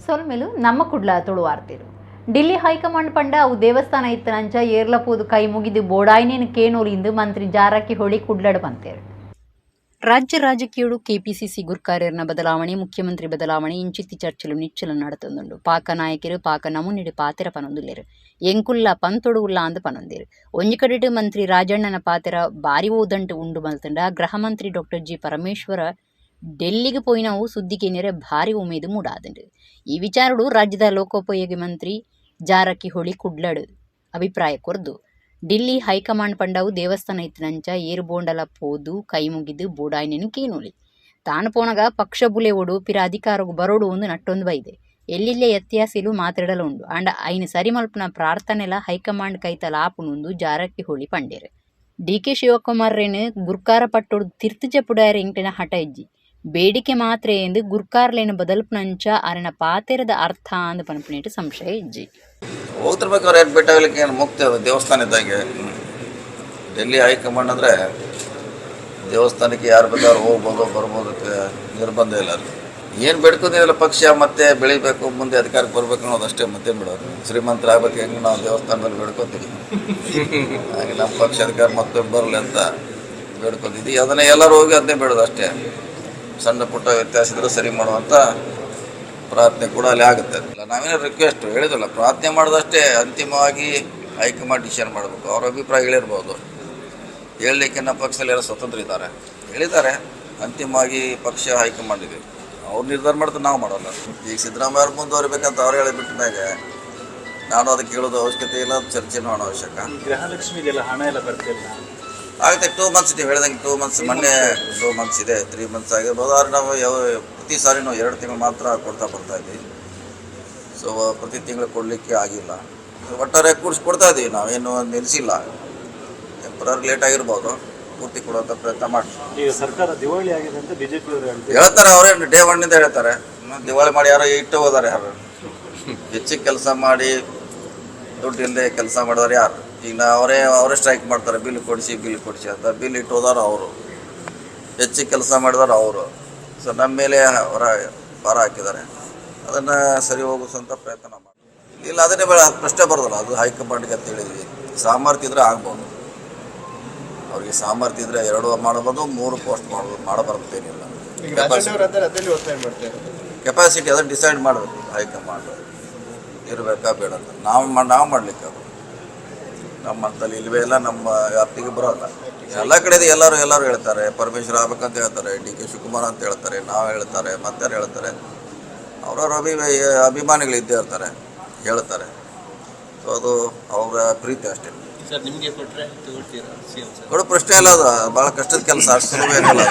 ಸೊಲ್ಮೆಲು ನಮ್ಮ ಕುಡ್ಲ ತುಳುವಾರ್ತಿರು ఢిల్లీ ಹೈಕಮಾಂಡ್ ಪಂಡ ಅವು ದೇವಸ್ಥಾನ ಇತ್ತನಂಚ ಏರ್ಲಪೋದು ಕೈ ಮುಗಿದು ಬೋಡಾಯ್ನೇನು ಕೇನೋಲಿಂದು ಮಂತ್ರಿ ಜಾರಕಿಹೊಳಿ ಕುಡ್ಲಡ್ ಬಂತೇರು. ರಾಜ್ಯ ರಾಜಕೀಯಡು ಕೆಪಿಸಿಸಿ ಗುರ್ಕಾರ್ಯರ್ನ ಬದಲಾವಣೆ ಮುಖ್ಯಮಂತ್ರಿ ಬದಲಾವಣೆ ಇಂಚಿತ್ತಿ ಚರ್ಚಲು ನಿಚ್ಚಲು ನಡೆತೊಂದುಂಡು. ಪಾಕ ನಾಯಕರು ಪಾಕ ನಮೂನೆಡು ಪಾತೆರ ಪನೊಂದುಲ್ಲೆರು ಎಂಕುಲ್ಲ ಪಂತೊಡು ಉಲ್ಲ ಅಂದು ಪನೊಂದೇರು. ಒಂಜಿ ಕಡೆಡು ಮಂತ್ರಿ ರಾಜಣ್ಣನ ಪಾತೆರ ಬಾರಿ ಓದಂಟು ಉಂಡು ಮಲ್ತಂಡ ಗೃಹ ಮಂತ್ರಿ ಡಾಕ್ಟರ್ ಜಿ ಪರಮೇಶ್ವರ ಡೆಲ್ಲಿಗೆ ಪೋಯಿನವು ಸುದ್ದಿಗೆ ನೆರೆ ಭಾರಿ ಉಮೇದು ಮೂಡಾದಂಡು. ಈ ವಿಚಾರಡು ರಾಜ್ಯದ ಲೋಕೋಪಯೋಗಿ ಮಂತ್ರಿ ಜಾರಕಿಹೊಳಿ ಕುಡ್ಲಡ್ ಅಭಿಪ್ರಾಯ ಕೊರ್ದು ఢిల్లీ ಹೈಕಮಾಂಡ್ ಪಂಡವು ದೇವಸ್ಥಾನ ಇತ್ತಿನಂಚ ಏರು ಬೋಂಡಲ ಪೋದು ಕೈ ಮುಗಿದು ಬೋಡಾಯ್ನೇನು ಕೇನೂಲಿ ತಾನು ಪೋನಗ ಪಕ್ಷ ಬುಲೆ ಒಡು ಪಿರ ಅಧಿಕಾರಗೂ ಬರೋಡು ಒಂದು ನಟ್ಟೊಂದು ಬೈದೆ ಎಲ್ಲಿಲ್ಲೇ ಎತ್ಯಾಸಿಲು ಮಾತಾಡಲು ಉಂಡು ಅಂಡ ಐನು ಸರಿ ಮಲ್ಪನ ಪ್ರಾರ್ಥನೆಲ ಹೈಕಮಾಂಡ್ ಕೈತಲ ಆಪುನುಂದು ಜಾರಕಿಹೊಳಿ ಪಂಡೇರು. ಡಿ.ಕೆ. ಶಿವಕುಮಾರ್ ರೇನು ಗುರ್ಕಾರ ಪಟ್ಟೊಡು ತಿರ್ತುಜ ಪುಡಾಯರ ಇಂಟಿನ ಹಠ ಇಜ್ಜಿ ಬೇಡಿಕೆ ಮಾತ್ರ ಎಂದು ಗುರ್ಕಾರ್ಲೇನು ಬದಲ್ಪನಂಚ ಅರನ ಪಾತೆರದ ಅರ್ಥ ಅಂದು ಪನ್ಪನೇಟು ಸಂಶಯ ಇಜ್ಜಿ ಹೋಗ್ತಿರ್ಬೇಕಾದ್ರೆ ಯಾಕೆ ಭೇಟಿಯಾಗಲಿಕ್ಕೆ ಏನು ಮುಕ್ತ ದೇವಸ್ಥಾನ ಇದ್ದಂಗೆ. ಡೆಲ್ಲಿ ಹೈಕಮಾಂಡ್ ಅಂದರೆ ದೇವಸ್ಥಾನಕ್ಕೆ ಯಾರು ಬೇಕಾದ್ರೂ ಹೋಗ್ಬೋದು ಬರ್ಬೋದಕ್ಕೆ ನಿರ್ಬಂಧ ಇಲ್ಲ. ಏನು ಬೇಡ್ಕೊಂಡಿಲ್ಲ ಪಕ್ಷ ಮತ್ತೆ ಬೆಳಿಬೇಕು ಮುಂದೆ ಅಧಿಕಾರಕ್ಕೆ ಬರ್ಬೇಕು ಅನ್ನೋದು ಅಷ್ಟೇ, ಮತ್ತೆ ಬಿಡೋದು ಶ್ರೀಮಂತರಾಗಬೇಕು ಹೆಂಗೆ ನಾವು ದೇವಸ್ಥಾನದಲ್ಲಿ ಬೇಡ್ಕೊತೀವಿ ಹಾಗೆ ನಮ್ಮ ಪಕ್ಷ ಅಧಿಕಾರ ಮತ್ತೆ ಬರಲಿ ಅಂತ ಬೇಡ್ಕೊತಿದ್ವಿ. ಅದನ್ನೇ ಎಲ್ಲರೂ ಹೋಗಿ ಅದನ್ನೇ ಬೇಡೋದು ಅಷ್ಟೇ. ಸಣ್ಣ ಪುಟ್ಟ ವ್ಯತ್ಯಾಸ ಇದ್ರೂ ಸರಿ ಮಾಡುವಂಥ ಪ್ರಾರ್ಥನೆ ಕೂಡ ಅಲ್ಲಿ ಆಗುತ್ತೆ. ನಾವೇನೋ ರಿಕ್ವೆಸ್ಟ್ ಹೇಳಿದ್ರಲ್ಲ, ಪ್ರಾರ್ಥನೆ ಮಾಡೋದಷ್ಟೇ, ಅಂತಿಮವಾಗಿ ಹೈಕಮಾಂಡ್ ಡಿಸಿಷನ್ ಮಾಡಬೇಕು. ಅವ್ರ ಅಭಿಪ್ರಾಯ ಹೇಳಿರ್ಬೋದು, ಹೇಳಲಿಕ್ಕೆ ನಮ್ಮ ಪಕ್ಷದಲ್ಲಿ ಎಲ್ಲ ಸ್ವತಂತ್ರ ಇದ್ದಾರೆ, ಹೇಳಿದ್ದಾರೆ. ಅಂತಿಮವಾಗಿ ಪಕ್ಷ ಹೈಕಮಾಂಡಿಗೆ ಅವ್ರು ನಿರ್ಧಾರ ಮಾಡ್ತಾರೆ, ನಾವು ಮಾಡೋಲ್ಲ. ಈಗ ಸಿದ್ದರಾಮಯ್ಯ ಅವ್ರು ಮುಂದುವರಿಬೇಕಂತ ಅವ್ರು ಹೇಳಿಬಿಟ್ಟ ಮ್ಯಾಗೆ ನಾನು ಅದಕ್ಕೆ ಹೇಳೋದು ಅವಶ್ಯಕತೆ ಇಲ್ಲ, ಚರ್ಚೆ ಮಾಡೋ ಅವಶ್ಯಕ. ಗೃಹಲಕ್ಷ್ಮಿಗೆಲ್ಲ ಹಣ ಎಲ್ಲ ಬರ್ತಿಲ್ಲ ಆಗುತ್ತೆ. 2 months ನೀವು ಹೇಳ್ದಂಗೆ 2 months, ಮೊನ್ನೆ 2 months ಇದೆ, 3 months ಆಗಿರ್ಬೋದು. ಆದ್ರೆ ನಾವು ಪ್ರತಿ ಸಾರಿ ನಾವು 2 ತಿಂಗಳು ಮಾತ್ರ ಬರ್ತಾ ಇದ್ದೀವಿ. ಸೊ ಪ್ರತಿ ತಿಂಗಳು ಕೊಡಲಿಕ್ಕೆ ಆಗಿಲ್ಲ. ಒಟ್ಟಾರೆ ಕೊಡ್ತಾ ಇದ್ದೀವಿ, ನಾವೇನು ನಿಲ್ಲಿಸಿಲ್ಲ. ಟೆಂಪರರಿ ಲೇಟ್ ಆಗಿರ್ಬೋದು, ಪೂರ್ತಿ ಕೊಡುವಂಥ ಪ್ರಯತ್ನ ಮಾಡ್ತೀವಿ. ಈಗ ಸರ್ಕಾರ ದಿವಾಳಿ ಆಗಿದೆ ಅಂತ ಬಿಜೆಪಿ ಅವರು ಹೇಳ್ತಾರೆ. ಅವರೇನು ಡೇ 1 ಹೇಳ್ತಾರೆ, ದಿವಾಳಿ ಮಾಡಿ ಯಾರೋ ಇಟ್ಟು ಹೋದಾರೆ. ಯಾರು ಹೆಚ್ಚಿಗೆ ಕೆಲಸ ಮಾಡಿ ದುಡ್ಡು ಇಲ್ಲದೆ ಕೆಲಸ ಮಾಡಿದವ್ರು ಯಾರು? ಈಗ ಅವರೇ ಸ್ಟ್ರೈಕ್ ಮಾಡ್ತಾರೆ, ಬಿಲ್ ಕೊಡಿಸಿ ಅಂತ. ಬಿಲ್ ಇಟ್ಟು ಹೋದಾರು ಅವರು, ಹೆಚ್ಚಿಗೆ ಕೆಲಸ ಮಾಡಿದವರು ಅವರು. ಸೊ ನಮ್ಮ ಮೇಲೆ ಅವರ ಭಾರ ಹಾಕಿದ್ದಾರೆ. ಅದನ್ನು ಸರಿ ಹೋಗಿಸೋಂಥ ಪ್ರಯತ್ನ ಮಾಡಿ ಇಲ್ಲ. ಅದನ್ನೇ ಪ್ರಶ್ನೆ ಬರೋದಲ್ಲ, ಅದು ಹೈಕಮಾಂಡ್ಗೆ ಅಂತ ಹೇಳಿದ್ವಿ. ಸಾಮರ್ಥ್ಯ ಇದ್ರೆ ಆಗ್ಬೋದು, ಅವ್ರಿಗೆ ಸಾಮರ್ಥ್ಯ ಇದ್ರೆ 2 ಮಾಡ್ಬೋದು, 3 ಪೋಸ್ಟ್ ಮಾಡ್ಬೋದು, ಮಾಡಬಾರ್ದೇನಿಲ್ಲ. ಕೆಪಾಸಿಟಿ ಅದನ್ನು ಡಿಸೈಡ್ ಮಾಡಬೇಕು ಹೈಕಮಾಂಡ್, ಇರಬೇಕಾ ಬೇಡ ಅಂತ. ನಾವು ಮಾಡಲಿಕ್ಕೆ ನಮ್ಮ ಹಂತಲ್ಲಿ ಇಲ್ವೇ ಇಲ್ಲ, ನಮ್ಮ ವ್ಯಾಪ್ತಿಗೆ ಬರೋಲ್ಲ. ಎಲ್ಲ ಕಡೆದು ಎಲ್ಲರೂ ಹೇಳ್ತಾರೆ, ಪರಮೇಶ್ವರ ಆಗ್ಬೇಕಂತ ಹೇಳ್ತಾರೆ, ಡಿ.ಕೆ. ಶಿವಕುಮಾರ್ ಅಂತ ಹೇಳ್ತಾರೆ, ನಾವು ಹೇಳ್ತಾರೆ, ಮತ್ತಾರು ಹೇಳ್ತಾರೆ. ಅವ್ರವ್ರ ಅಭಿಮಾನಿಗಳು ಇದ್ದೇ ಇರ್ತಾರೆ, ಹೇಳ್ತಾರೆ. ಸೊ ಅದು ಅವರ ಪ್ರೀತಿ ಅಷ್ಟೇ. ಕೊಡೋ ಪ್ರಶ್ನೆ ಇಲ್ಲ, ಅದು ಭಾಳ ಕಷ್ಟದ ಕೆಲಸ, ಅಷ್ಟು ಸುಲಭ ಏನಿಲ್ಲ.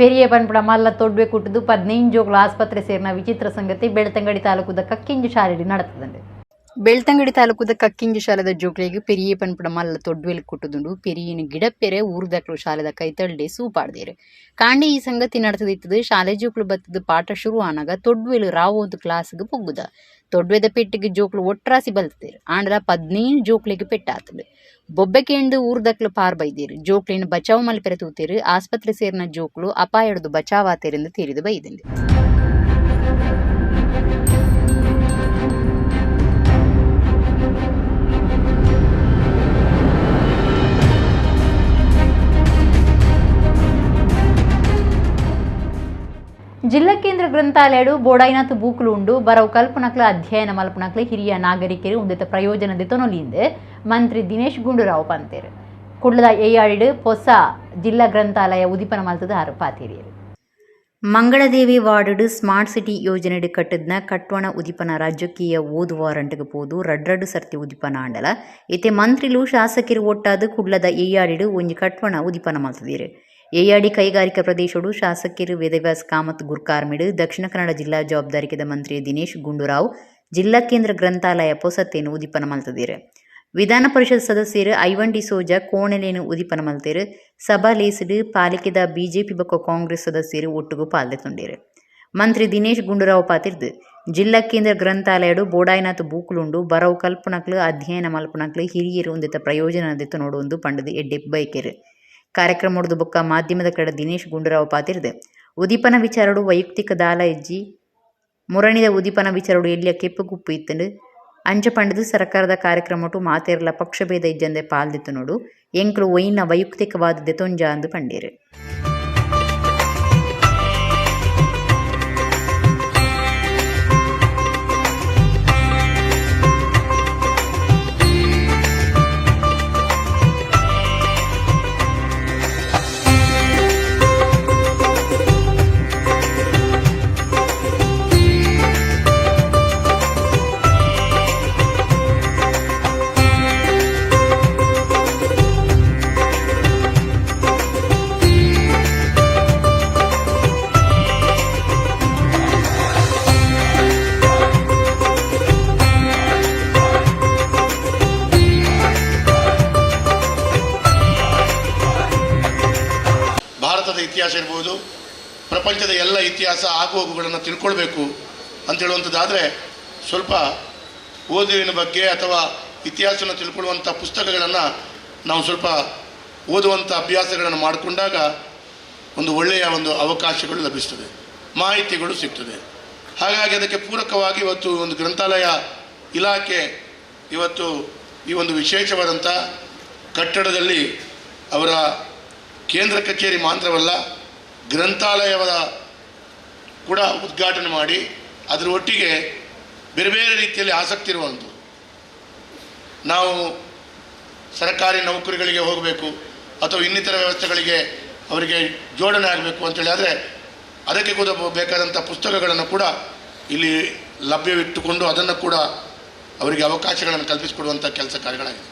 ಪೆರಿಯ ಪನ್ಪುಡ ಮಲ್ಲ ತೊಡ್ವೆ ಕುಟ್ಟಿದ್ದು 15 ಜೋಗ್ಲ ಆಸ್ಪತ್ರೆ ಸೇರಿನ ವಿಚಿತ್ರ ಸಂಗತಿ ಬೆಳ್ತಂಗಡಿ ತಾಲೂಕುದ ಕಕ್ಕಿಂಜ ಶಾಲೆಯಲ್ಲಿ ನಡೆತದಂಡೆ. ಬೆಳ್ತಂಗಡಿ ತಾಲೂಕುದ ಕಕ್ಕಿಂಜ ಶಾಲೆದ ಜೋಗ್ಲಿಗೆ ಪೆರಿಯ ಪನ್ಪುಡ ಮಲ್ಲ ತೊಡ್ವೆಲ್ ಕುಟ್ಟುದುಂಡು ಪೆರಿಯಿನ ಗಿಡಪ್ಪೆರೆ ಊರ್ದಕ್ಲು ಶಾಲೆದ ಕೈತಳ್ಳಿ ಸೂಪಾಡ್ದೇರು ಕಾಂಡಿ ಈ ಸಂಗತಿ ನಡೆತದಿತ್ತದು. ಶಾಲೆ ಜೋಕ್ಲು ಬತ್ತದ ಪಾಠ ಶುರು ಆನಾಗ ತೊಡ್ವೆಲು ರಾವೋದು ಕ್ಲಾಸ್ಗೆ ಪೊಗ್ಗುದ. ತೊಡ್ವೆದ ಪೆಟ್ಟಿಗೆ ಜೋಕ್ಲು ಒಟ್ರಾಸಿ ಬಲ್ತದೇರು. ಆಂಡಲ 15 ಜೋಕ್ಲಿಗೆ ಪೆಟ್ಟಾತದು. ಬೊಬ್ಬೆಕೆಂಡು ಊರ್ದಕ್ಲು ಪಾರ್ ಬೈದೇರು. ಜೋಕ್ಲಿನ ಬಚಾವ್ ಮಲ್ಪೆರೆ ತೂತೇರು. ಆಸ್ಪತ್ರೆ ಸೇರಿನ ಜೋಕ್ಲು ಅಪಾಯಡ್ದು ಬಚಾವಾತೇರೆಂದು ತೀರಿದು ಬೈದಂಡು. ಜಿಲ್ಲಾ ಕೇಂದ್ರ ಗ್ರಂಥಾಲಯಡು ಬೋಡಾಯ್ನಾಥ್ ಬೂಕ್ಲು ಉಂಡು ಬರವು ಕಲ್ಪನಕ್ಲ ಅಧ್ಯಯನ ಮಲ್ಪನಕ್ಲೆ ಹಿರಿಯ ನಾಗರಿಕರು ಉಂದಿತ ಪ್ರಯೋಜನದ ತೊನೊಲಿಂದೆ ಮಂತ್ರಿ ದಿನೇಶ್ ಗುಂಡೂರಾವ್ ಪಂತೇರು. ಕುಡ್ಲದ ಏಯಾಡಿಡು ಹೊಸ ಜಿಲ್ಲಾ ಗ್ರಂಥಾಲಯ ಉದಿಪನ ಮಲ್ತದ ಪಾತೇರಿಯರು. ಮಂಗಳದೇವಿ ವಾರ್ಡ್ ಸ್ಮಾರ್ಟ್ ಸಿಟಿ ಯೋಜನೆಡು ಕಟ್ಟದ್ನ ಕಟ್ವಣ ಉದಿಪನ ರಾಜಕೀಯ ಓದು ವಾರಂಟ್ಗೆ ಪೋದು ರಡ್ರಡು ಸರ್ತಿ ಉದಿಪನ ಆಂಡಲ ಇತ್ತೆ ಮಂತ್ರಿಲು ಶಾಸಕರು ಒಟ್ಟಾದ ಕುಡ್ಲದ ಏಯಾಡಿಡು ಒಂಜಿ ಕಟ್ವಣ ಉದಿಪನ ಮಲ್ತದೀರು. ಏಯಾಡಿ ಕೈಗಾರಿಕಾ ಪ್ರದೇಶಡು ಶಾಸಕರು ವೇದವ್ಯಾಸ್ ಕಾಮತ್ ಗುರ್ಕಾರ್ಮಿಡು ದಕ್ಷಿಣ ಕನ್ನಡ ಜಿಲ್ಲಾ ಜವಾಬ್ದಾರಿಕೆದ ಮಂತ್ರಿ ದಿನೇಶ್ ಗುಂಡೂರಾವ್ ಜಿಲ್ಲಾ ಕೇಂದ್ರ ಗ್ರಂಥಾಲಯ ಪೊಸತ್ತೇನು ಉದಿಪನ ಮಲ್ತದೀರು. ವಿಧಾನ ಪರಿಷತ್ ಸದಸ್ಯರು ಐವನ್ ಡಿಸೋಜ ಕೋಣೆಲೇನು ಉದಿಪನ ಮಲ್ತೇರು. ಸಭಾ ಲೇಸಿಡು ಪಾಲಿಕೆದ ಬಿಜೆಪಿ ಬೊಕ್ಕ ಕಾಂಗ್ರೆಸ್ ಸದಸ್ಯರು ಒಟ್ಟುಗು ಪಾಲ್ದೆತೊಂಡೇರು. ಮಂತ್ರಿ ದಿನೇಶ್ ಗುಂಡೂರಾವ್ ಪಾತಿರ್ದು ಜಿಲ್ಲಾ ಕೇಂದ್ರ ಗ್ರಂಥಾಲಯಡು ಬೋಡಾಯ್ನಾಥ್ ಬೂಕ್ಲುಂಡು ಬರವು ಕಲ್ಪನಕ್ಲು ಅಧ್ಯಯನ ಮಲ್ಪನಕ್ಲು ಹಿರಿಯರು ಉಂದಿತ ಪ್ರಯೋಜನದೆತ್ತು ನೋಡುವಂದು ಪಂಡದು ಎಡ್ಡೆ ಬೈಕೆರು. ಕಾರ್ಯಕ್ರಮ ಬೊಕ್ಕ ಮಾಧ್ಯಮದ ಕಡೆ ದಿನೇಶ್ ಗುಂಡೂರಾವ್ ಪಾತಿರ್ದು ಉದಿಪನ ವಿಚಾರಡು ವೈಯಕ್ತಿಕ ದಾಲ ಇಜ್ಜಿ ಮುರಣಿದ ಉದಿಪನ ವಿಚಾರಡು ಎಲ್ಲಿಯ ಕೆಪ್ಪು ಕುಪ್ಪು ಇತ್ತಂಡು ಅಂಚ ಪಂಡದು ಸರ್ಕಾರದ ಕಾರ್ಯಕ್ರಮಟು ಮಾತೆರ್ಲ ಪಕ್ಷಭೇದ ಇಜ್ಜಂದೆ ಪಾಲ್ದಿತ್ತು ನೋಡು ಎಂಕ್ಲು ಒಯ್ನ ವೈಯಕ್ತಿಕವಾದದ್ದೆ ತೊಂಜ ಅಂದು ಪಂಡೇರು. ಭಾರತದ ಇತಿಹಾಸ ಇರ್ಬೋದು, ಪ್ರಪಂಚದ ಎಲ್ಲ ಇತಿಹಾಸ ಆಗುಹೋಗುಗಳನ್ನು ತಿಳ್ಕೊಳ್ಬೇಕು ಅಂತ ಹೇಳುವಂಥದ್ದಾದರೆ ಸ್ವಲ್ಪ ಓದುವಿನ ಬಗ್ಗೆ ಅಥವಾ ಇತಿಹಾಸವನ್ನು ತಿಳ್ಕೊಳ್ಳುವಂಥ ಪುಸ್ತಕಗಳನ್ನು ನಾವು ಸ್ವಲ್ಪ ಓದುವಂಥ ಅಭ್ಯಾಸಗಳನ್ನು ಮಾಡಿಕೊಂಡಾಗ ಒಂದು ಒಳ್ಳೆಯ ಒಂದು ಅವಕಾಶಗಳು ಲಭಿಸ್ತದೆ, ಮಾಹಿತಿಗಳು ಸಿಗ್ತದೆ. ಹಾಗಾಗಿ ಅದಕ್ಕೆ ಪೂರಕವಾಗಿ ಇವತ್ತು ಒಂದು ಗ್ರಂಥಾಲಯ ಇಲಾಖೆ ಇವತ್ತು ಈ ಒಂದು ವಿಶೇಷವಾದಂಥ ಕಟ್ಟಡದಲ್ಲಿ ಅವರ ಕೇಂದ್ರ ಕಚೇರಿ ಮಾತ್ರವಲ್ಲ, ಗ್ರಂಥಾಲಯದ ಕೂಡ ಉದ್ಘಾಟನೆ ಮಾಡಿ ಅದರ ಒಟ್ಟಿಗೆ ಬೇರೆ ಬೇರೆ ರೀತಿಯಲ್ಲಿ ಆಸಕ್ತಿ ಇರುವಂಥದ್ದು. ನಾವು ಸರ್ಕಾರಿ ನೌಕರಿಗಳಿಗೆ ಹೋಗಬೇಕು ಅಥವಾ ಇನ್ನಿತರ ವ್ಯವಸ್ಥೆಗಳಿಗೆ ಅವರಿಗೆ ಜೋಡಣೆ ಆಗಬೇಕು ಅಂತೇಳಿ ಆದರೆ ಅದಕ್ಕೆ ಕೂಡ ಬೇಕಾದಂಥ ಪುಸ್ತಕಗಳನ್ನು ಕೂಡ ಇಲ್ಲಿ ಲಭ್ಯವಿಟ್ಟುಕೊಂಡು ಅದನ್ನು ಕೂಡ ಅವರಿಗೆ ಅವಕಾಶಗಳನ್ನು ಕಲ್ಪಿಸಿಕೊಡುವಂಥ ಕೆಲಸ ಕಾರ್ಯಗಳಾಗಿದೆ.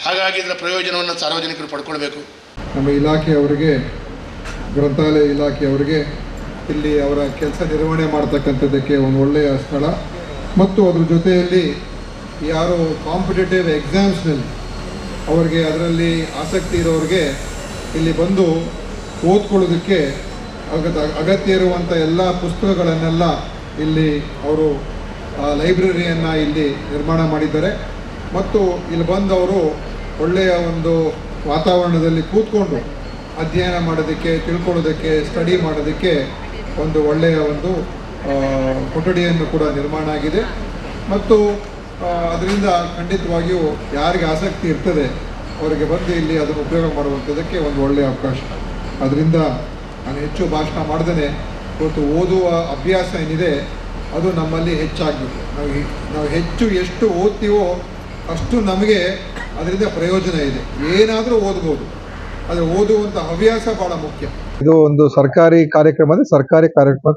ಹಾಗಾಗಿ ಇದರ ಪ್ರಯೋಜನವನ್ನು ಸಾರ್ವಜನಿಕರು ಪಡ್ಕೊಳ್ಬೇಕು. ನಮ್ಮ ಇಲಾಖೆಯವರಿಗೆ, ಗ್ರಂಥಾಲಯ ಇಲಾಖೆಯವರಿಗೆ ಇಲ್ಲಿ ಅವರ ಕೆಲಸ ನಿರ್ವಹಣೆ ಮಾಡ್ತಕ್ಕಂಥದ್ದಕ್ಕೆ ಒಂದು ಒಳ್ಳೆಯ ಸ್ಥಳ ಮತ್ತು ಅದ್ರ ಜೊತೆಯಲ್ಲಿ ಯಾರು ಕಾಂಪಿಟೇಟಿವ್ ಎಕ್ಸಾಮ್ಸ್ನಲ್ಲಿ ಅವರಿಗೆ ಅದರಲ್ಲಿ ಆಸಕ್ತಿ ಇರೋರಿಗೆ ಇಲ್ಲಿ ಬಂದು ಓದ್ಕೊಳ್ಳೋದಕ್ಕೆ ಅಗತ್ಯ ಇರುವಂಥ ಎಲ್ಲ ಪುಸ್ತಕಗಳನ್ನೆಲ್ಲ ಇಲ್ಲಿ ಅವರು ಲೈಬ್ರರಿಯನ್ನು ಇಲ್ಲಿ ನಿರ್ಮಾಣ ಮಾಡಿದ್ದಾರೆ ಮತ್ತು ಇಲ್ಲಿ ಬಂದು ಅವರು ಒಳ್ಳೆಯ ಒಂದು ವಾತಾವರಣದಲ್ಲಿ ಕೂತ್ಕೊಂಡು ಅಧ್ಯಯನ ಮಾಡೋದಕ್ಕೆ, ತಿಳ್ಕೊಳ್ಳೋದಕ್ಕೆ, ಸ್ಟಡಿ ಮಾಡೋದಕ್ಕೆ ಒಂದು ಒಳ್ಳೆಯ ಒಂದು ಕೊಠಡಿಯನ್ನು ಕೂಡ ನಿರ್ಮಾಣ ಆಗಿದೆ ಮತ್ತು ಅದರಿಂದ ಖಂಡಿತವಾಗಿಯೂ ಯಾರಿಗೆ ಆಸಕ್ತಿ ಇರ್ತದೆ ಅವರಿಗೆ ಬಂದು ಇಲ್ಲಿ ಅದನ್ನು ಉಪಯೋಗ ಮಾಡುವಂಥದ್ದಕ್ಕೆ ಒಂದು ಒಳ್ಳೆಯ ಅವಕಾಶ. ಅದರಿಂದ ನಾನು ಹೆಚ್ಚು ಭಾಷಣ ಮಾಡ್ದೇ ಇವತ್ತು ಓದುವ ಅಭ್ಯಾಸ ಏನಿದೆ ಅದು ನಮ್ಮಲ್ಲಿ ಹೆಚ್ಚಾಗಬೇಕು. ನಾವು ಹೆಚ್ಚು ಎಷ್ಟು ಓದ್ತೀವೋ ಅಷ್ಟು ನಮಗೆ ಅದರಿಂದ ಪ್ರಯೋಜನ ಇದೆ. ಏನಾದರೂ ಓದ್ಬೋದು, ಆದರೆ ಓದುವಂಥ ಹವ್ಯಾಸ ಭಾಳ ಮುಖ್ಯ. ಇದು ಒಂದು ಸರ್ಕಾರಿ ಕಾರ್ಯಕ್ರಮ, ಸರ್ಕಾರಿ ಕಾರ್ಯಕ್ರಮ